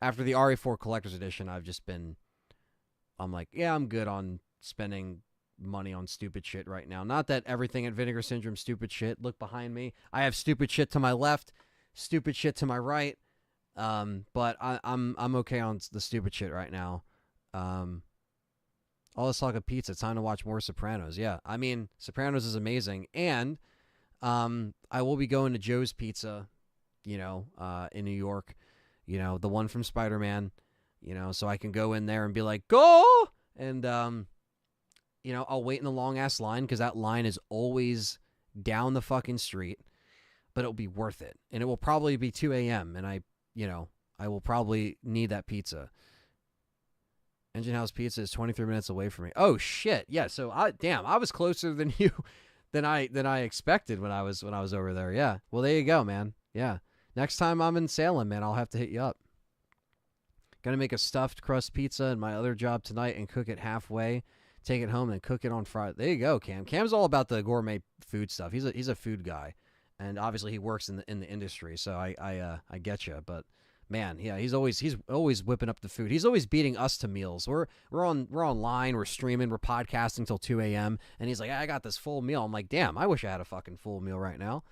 After the RE4 Collector's Edition, I'm like, yeah, I'm good on spending money on stupid shit right now. Not that everything at Vinegar Syndrome stupid shit. Look behind me. I have stupid shit to my left, stupid shit to my right. But I'm okay on the stupid shit right now. All this talk of pizza. Time to watch more Sopranos. Yeah, I mean, Sopranos is amazing, and I will be going to Joe's Pizza, in New York. The one from Spider-Man. So I can go in there and be like, go, and I'll wait in the long ass line because that line is always down the fucking street, but it'll be worth it, and it will probably be 2 a.m. and I will probably need that pizza. Engine House Pizza is 23 minutes away from me. Oh shit, yeah. So I was closer than you, than I expected when I was over there. Yeah. Well, there you go, man. Yeah. Next time I'm in Salem, man, I'll have to hit you up. Gonna make a stuffed crust pizza in my other job tonight and cook it halfway. Take it home and cook it on Friday. There you go, Cam. Cam's all about the gourmet food stuff. He's a food guy, and obviously he works in the industry. So I get you, but man, yeah, he's always whipping up the food. He's always beating us to meals. We're online, we're streaming, we're podcasting till 2 a.m. and he's like, I got this full meal. I'm like, damn, I wish I had a fucking full meal right now.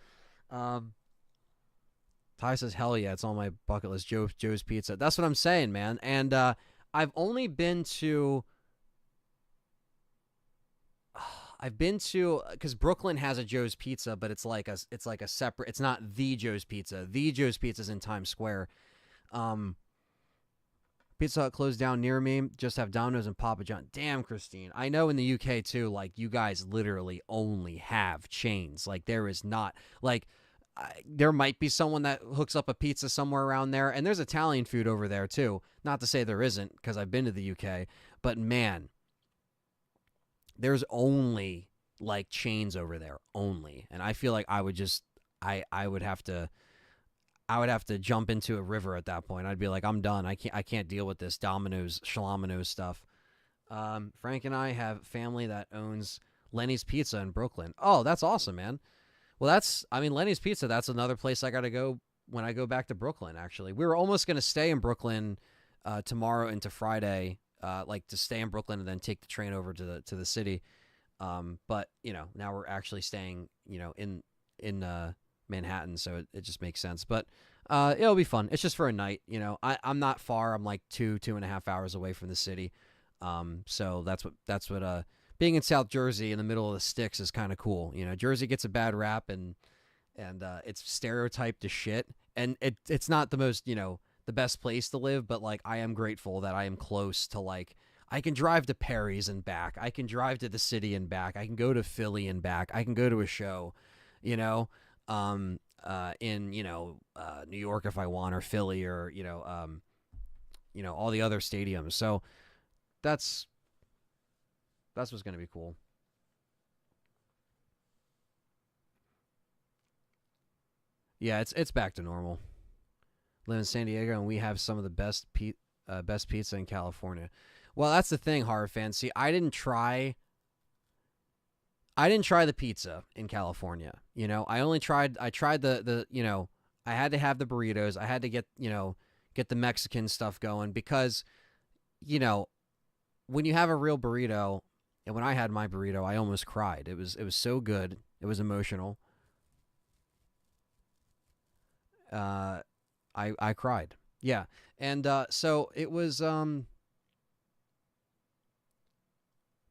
Ty says, hell yeah, it's on my bucket list. Joe's Pizza. That's what I'm saying, man. And I've only been to. Because Brooklyn has a Joe's Pizza, but it's like a separate. It's not the Joe's Pizza. The Joe's Pizza is in Times Square. Pizza Hut closed down near me. Just have Domino's and Papa John. Damn, Christine. I know in the UK too. Like you guys literally only have chains. Like there is not like. There might be someone that hooks up a pizza somewhere around there, and there's Italian food over there too. Not to say there isn't, because I've been to the UK, but man, there's only like chains over there only, and I feel like I would have to jump into a river at that point. I'd be like, I'm done. I can't deal with this Domino's Schlamino's stuff. Frank and I have family that owns Lenny's Pizza in Brooklyn. Oh, that's awesome, man. Well, Lenny's Pizza, that's another place I got to go when I go back to Brooklyn, actually. We were almost going to stay in Brooklyn tomorrow into Friday, like to stay in Brooklyn and then take the train over to the city. But, now we're actually staying, in Manhattan, so it just makes sense. But it'll be fun. It's just for a night, I'm not far. I'm like 2.5 hours away from the city. So that's what being in South Jersey in the middle of the sticks is kind of cool. Jersey gets a bad rap and it's stereotyped to shit. And it's not the most, the best place to live, but like I am grateful that I am close to like I can drive to Perry's and back. I can drive to the city and back. I can go to Philly and back. I can go to a show, in New York if I want, or Philly, or all the other stadiums. So that's what's going to be cool. Yeah, it's back to normal. Live in San Diego, and we have some of the best pizza in California. Well, that's the thing, horror fans. See, I didn't try the pizza in California. I tried the I had to have the burritos. I had to get the Mexican stuff going because, when you have a real burrito. And when I had my burrito, I almost cried. It was so good. It was emotional. I cried. Yeah. And so it was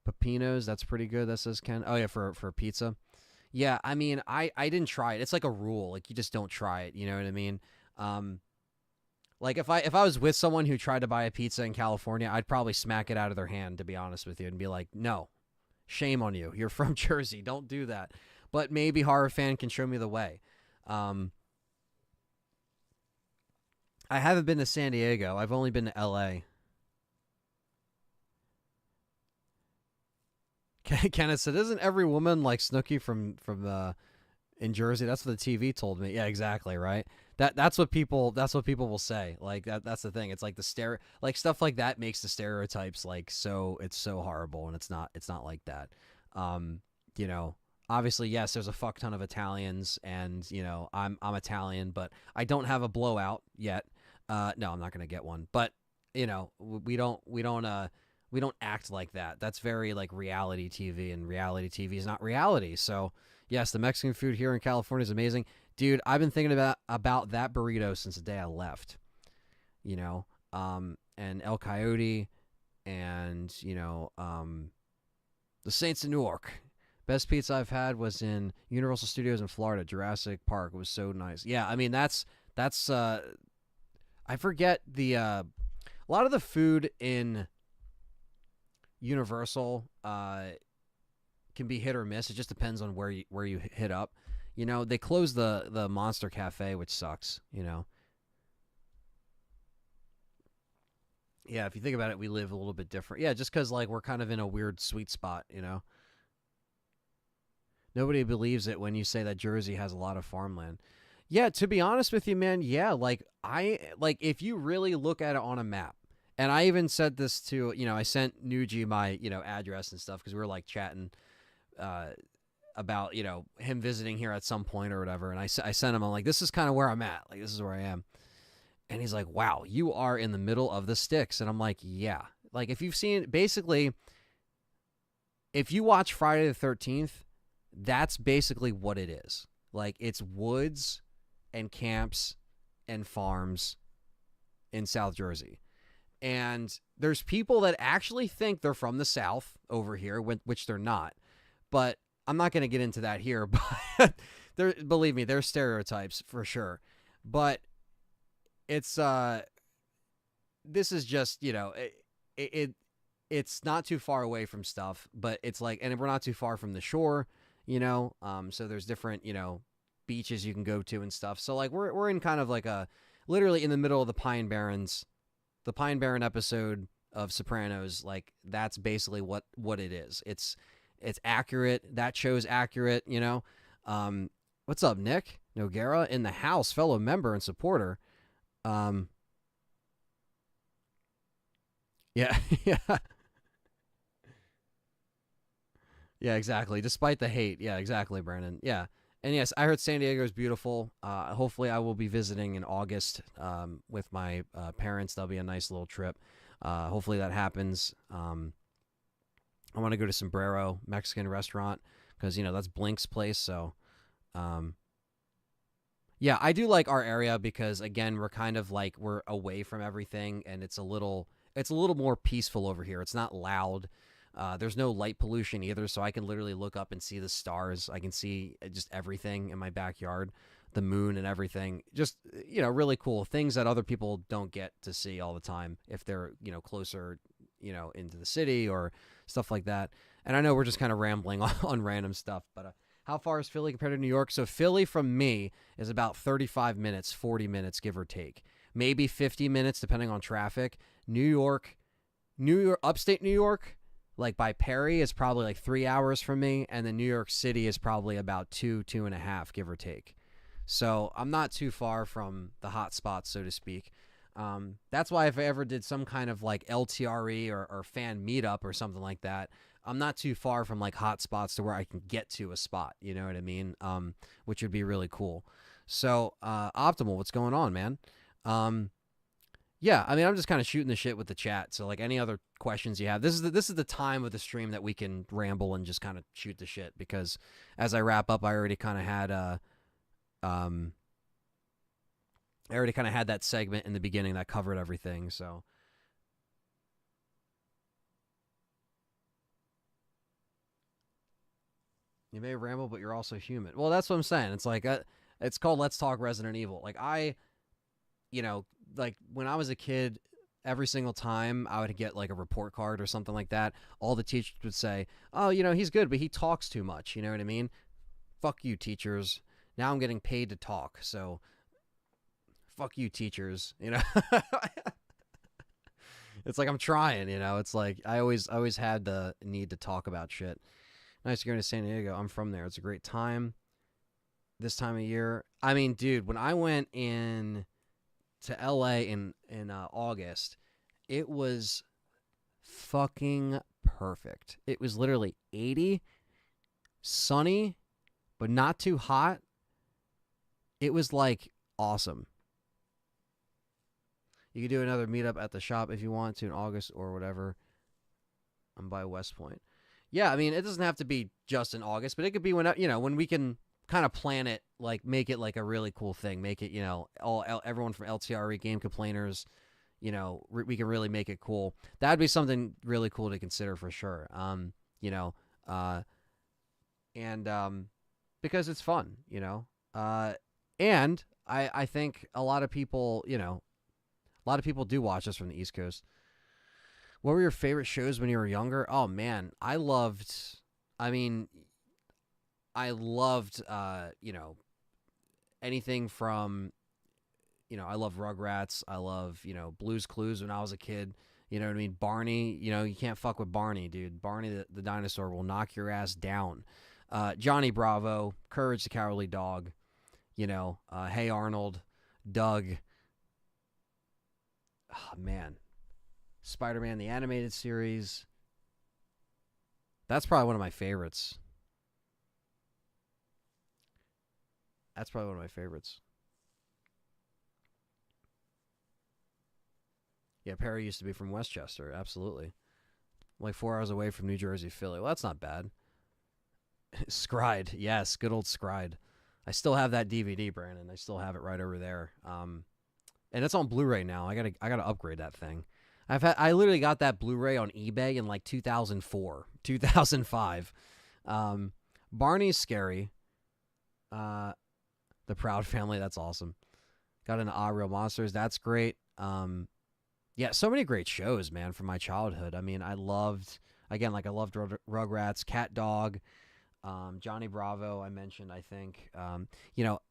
Pepinos, that's pretty good. That says Ken. Oh yeah, for pizza. Yeah, I mean, I didn't try it. It's like a rule. Like you just don't try it. You know what I mean? Um, like if I was with someone who tried to buy a pizza in California, I'd probably smack it out of their hand, to be honest with you, and be like, no, shame on you. You're from Jersey. Don't do that. But maybe horror fan can show me the way. Um, I haven't been to San Diego. I've only been to L.A. Kenneth said, "Isn't every woman like Snooki from in Jersey?" That's what the TV told me. Yeah, exactly. Right. That's what people will say. Like that's the thing. It's like like stuff like that makes the stereotypes like so it's so horrible, and it's not like that. Um, you know, obviously yes, there's a fuck ton of Italians, and I'm Italian, but I don't have a blowout yet. No, I'm not gonna get one, but we don't act like that. That's very like reality TV, and reality TV is not reality. So yes, the Mexican food here in California is amazing, dude. I've been thinking about that burrito since the day I left. And El Coyote, and the Saints of Newark. Best pizza I've had was in Universal Studios in Florida, Jurassic Park. It was so nice. Yeah, I mean that's I forget a lot of the food in Universal can be hit or miss. It just depends on where you hit up. They closed the Monster Cafe, which sucks. Yeah, if you think about it, we live a little bit different. Yeah, just because like we're kind of in a weird sweet spot. Nobody believes it when you say that Jersey has a lot of farmland. Yeah, to be honest with you, man, yeah, like if you really look at it on a map, and I even said this to, I sent Nuji my, address and stuff because we were like chatting uh, about, him visiting here at some point or whatever. And I sent him, I'm like, this is kind of where I'm at. Like, this is where I am. And he's like, wow, you are in the middle of the sticks. And I'm like, yeah. Like, if you've seen, basically, if you watch Friday the 13th, that's basically what it is. Like, it's woods and camps and farms in South Jersey. And there's people that actually think they're from the South over here, which they're not. But I'm not going to get into that here. But believe me, there's stereotypes for sure. But it's this is just it's not too far away from stuff, but it's like, and we're not too far from the shore. So there's different beaches you can go to and stuff. So like we're in kind of like literally in the middle of the Pine Barrens. The Pine Barren episode of Sopranos, like that's basically what it is. It's accurate. That show's accurate. What's up, Nick Noguera in the house, fellow member and supporter. Yeah, yeah, yeah, exactly. Despite the hate, yeah, exactly, Brandon. Yeah, and yes, I heard San Diego is beautiful. Hopefully, I will be visiting in August with my parents. That'll be a nice little trip. Hopefully, that happens. I want to go to Sombrero Mexican restaurant because that's Blink's place. So, um, yeah, I do like our area because again, we're kind of like we're away from everything, and it's a little more peaceful over here. It's not loud. There's no light pollution either, so I can literally look up and see the stars. I can see just everything in my backyard, the moon and everything. Just really cool things that other people don't get to see all the time if they're closer into the city or stuff like that. And I know we're just kind of rambling on random stuff, but how far is Philly compared to New York? So Philly from me is about 35 minutes, 40 minutes, give or take. Maybe 50 minutes depending on traffic. New York, upstate New York, like by Perry, is probably like 3 hours from me, and then New York City is probably about 2.5, give or take. So I'm not too far from the hot spots, so to speak. That's why if I ever did some kind of like LTRE or fan meetup or something like that, I'm not too far from like hot spots to where I can get to a spot. You know what I mean? Which would be really cool. So, Optimal, what's going on, man? Yeah, I mean, I'm just kind of shooting the shit with the chat. So, like, any other questions you have, this is the time of the stream that we can ramble and just kind of shoot the shit. Because as I wrap up, I already kind of had that segment in the beginning that covered everything. So, You may ramble, but you're also human. Well, that's what I'm saying. It's like it's called Let's Talk Resident Evil. Like you know, like when I was a kid, every single time I would get like a report card or something like that, all the teachers would say, "Oh, he's good, but he talks too much." You know what I mean? Fuck you, teachers. Now I'm getting paid to talk, so fuck you, teachers. It's like I'm trying. It's like I always had the need to talk about shit. Nice going to San Diego. I'm from there. It's a great time this time of year. I mean, dude, when I went in to LA in August, it was fucking perfect. It was literally 80, sunny, but not too hot. It was like awesome. You could do another meetup at the shop if you want to in August or whatever. I'm by West Point. Yeah, I mean, it doesn't have to be just in August, but it could be when we can kind of plan it, like make it like a really cool thing. Make it, everyone from LTRE game complainers, we can really make it cool. That'd be something really cool to consider for sure. And because it's fun, and I think a lot of people, do watch us from the East Coast. What were your favorite shows when you were younger? Oh man, I loved anything from, I love Rugrats. I love, Blue's Clues when I was a kid. You know what I mean? Barney, you can't fuck with Barney, dude. Barney the dinosaur will knock your ass down. Johnny Bravo, Courage the Cowardly Dog, Hey Arnold, Doug. Oh man. Spider-Man the Animated Series. That's probably one of my favorites. Yeah, Perry used to be from Westchester. Absolutely. Like 4 hours away from New Jersey, Philly. Well, that's not bad. Scried. Yes, good old Scried. I still have that DVD, Brandon. I still have it right over there. And it's on Blu-ray now. I gotta upgrade that thing. I literally got that Blu-ray on eBay in like 2004, 2005. Barney's scary. The Proud Family, that's awesome. Got into Real Monsters, that's great. Yeah, so many great shows, man, from my childhood. I mean, I loved Rugrats, Cat Dog, Johnny Bravo, I mentioned, I think.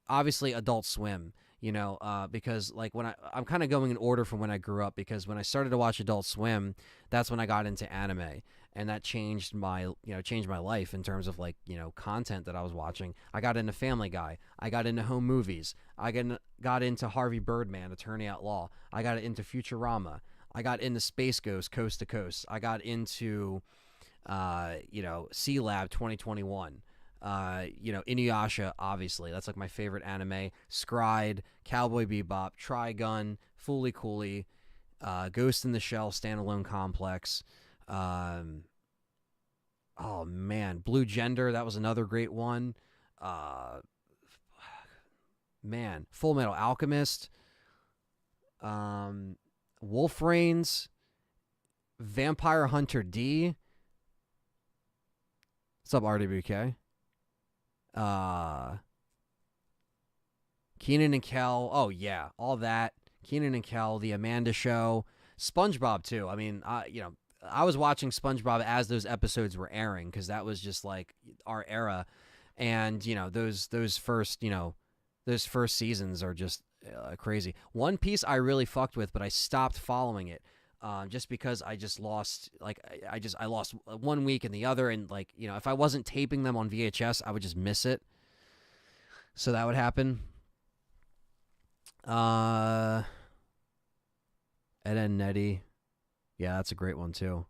Obviously Adult Swim, because like when I'm kind of going in order from when I grew up, because when I started to watch Adult Swim, that's when I got into anime. And that changed my life in terms of like, content that I was watching. I got into Family Guy. I got into home movies. I got into Harvey Birdman, Attorney at Law. I got into Futurama. I got into Space Ghost, Coast to Coast. I got into, C-Lab 2021. Inuyasha, obviously. That's like my favorite anime. Scried, Cowboy Bebop, Trigun, Fooly Cooly, Ghost in the Shell, Standalone Complex. Oh man, Blue Gender, that was another great one. Man, Full Metal Alchemist, Wolf Reigns, Vampire Hunter D. What's up, RWK? Kenan and Kel. Oh yeah, all that. Kenan and Kel, The Amanda Show, SpongeBob too. I mean, I was watching SpongeBob as those episodes were airing because that was just like our era, and those first seasons are just crazy. One Piece I really fucked with, but I stopped following it just because I just lost I lost 1 week and the other, and if I wasn't taping them on VHS, I would just miss it. So that would happen. Ed and Nettie. Yeah, that's a great one too.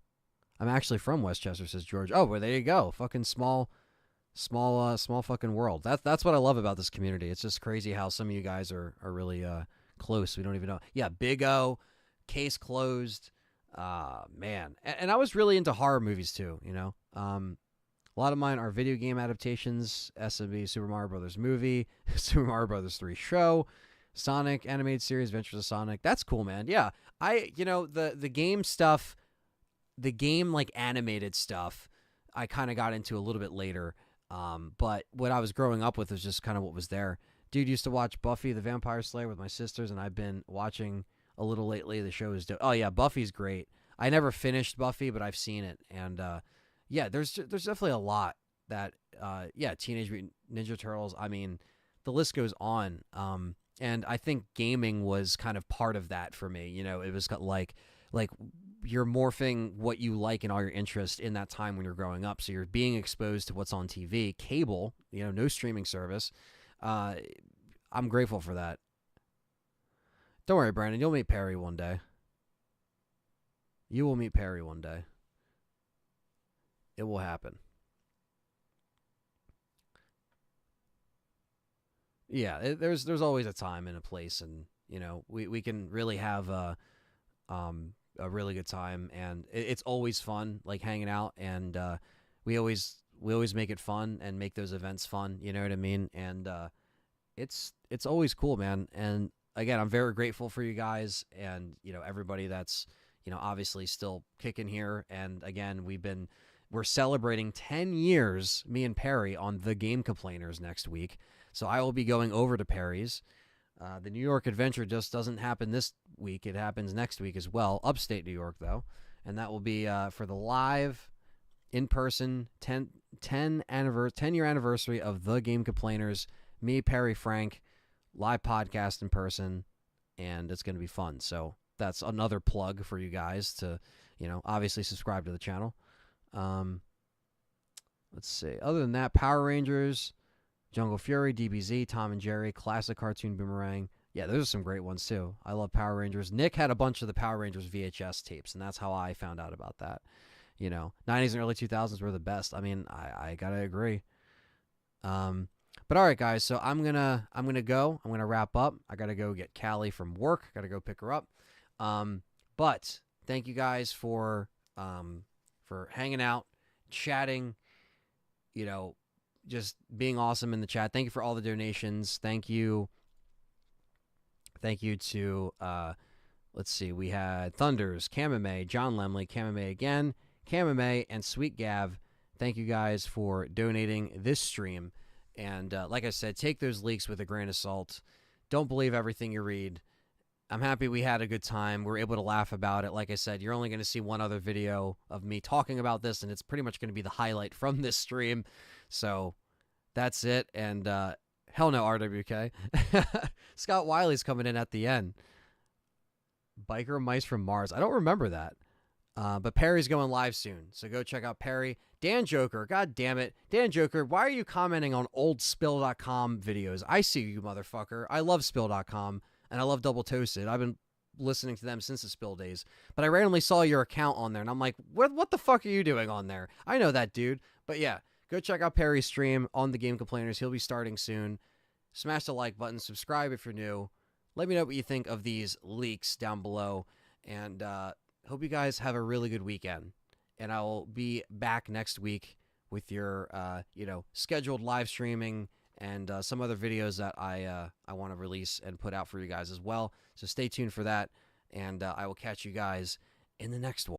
I'm actually from Westchester, says George. Oh, well, there you go. Fucking small fucking world. That's what I love about this community. It's just crazy how some of you guys are really close. We don't even know. Yeah, Big O, Case Closed. Man. And I was really into horror movies too, A lot of mine are video game adaptations, SMB, Super Mario Brothers movie, Super Mario Brothers 3 show, Sonic animated series, Adventures of Sonic. That's cool, man. Yeah, the game stuff, the game like animated stuff, I kind of got into a little bit later. But what I was growing up with was just kind of what was there. Dude used to watch Buffy the Vampire Slayer with my sisters, and I've been watching a little lately. The show is oh yeah, Buffy's great. I never finished Buffy, but I've seen it, and yeah, there's definitely a lot that yeah, Teenage Mutant Ninja Turtles. I mean, the list goes on. And I think gaming was kind of part of that for me. You know, it was like you're morphing what you like and all your interests in that time when you're growing up. So you're being exposed to what's on TV, cable, you know, no streaming service. Uh, I'm grateful for that. Don't worry, Brandon. You'll meet Perry one day. You will meet Perry one day. It will happen. Yeah, there's always a time and a place, and you know we can really have a really good time, and it's always fun, like hanging out, and we always make it fun and make those events fun. You know what I mean? And it's always cool, man. And again, I'm very grateful for you guys, and you know everybody that's obviously still kicking here. And again, we're celebrating 10 years, me and Perry, on the Game Complainers next week. So I will be going over to Perry's. The New York adventure just doesn't happen this week. It happens next week as well, upstate New York, though. And that will be for the live, in-person 10-year anniversary of the Game Complainers. Me, Perry, Frank, live podcast in person, and it's going to be fun. So that's another plug for you guys to, obviously subscribe to the channel. Let's see. Other than that, Power Rangers, Jungle Fury, DBZ, Tom and Jerry, classic cartoon Boomerang. Yeah, those are some great ones too. I love Power Rangers. Nick had a bunch of the Power Rangers VHS tapes, and that's how I found out about that. 90s and early 2000s were the best. I mean, I gotta agree. But all right, guys. So I'm gonna go. I'm gonna wrap up. I gotta go get Callie from work. Gotta go pick her up. But thank you guys for hanging out, chatting. Just being awesome in the chat. Thank you for all the donations. Thank you to let's see, we had Thunders, Kamame, John Lemley, Kamame again, Kamame, and Sweet Gav. Thank you guys for donating this stream. And like I said, take those leaks with a grain of salt. Don't believe everything you read. I'm happy we had a good time. We're able to laugh about it. Like I said, you're only going to see one other video of me talking about this, and it's pretty much going to be the highlight from this stream. So that's it. And hell no, RWK. Scott Wiley's coming in at the end. Biker Mice from Mars. I don't remember that. But Perry's going live soon, so go check out Perry. Dan Joker, god damn it. Dan Joker, why are you commenting on old Spill.com videos? I see you, motherfucker. I love Spill.com, and I love Double Toasted. I've been listening to them since the Spill days. But I randomly saw your account on there, and I'm like, what the fuck are you doing on there? I know that dude. But yeah, go check out Perry's stream on the Game Complainers. He'll be starting soon. Smash the like button. Subscribe if you're new. Let me know what you think of these leaks down below. And hope you guys have a really good weekend. And I will be back next week with your, scheduled live streaming and some other videos that I want to release and put out for you guys as well. So stay tuned for that. And I will catch you guys in the next one.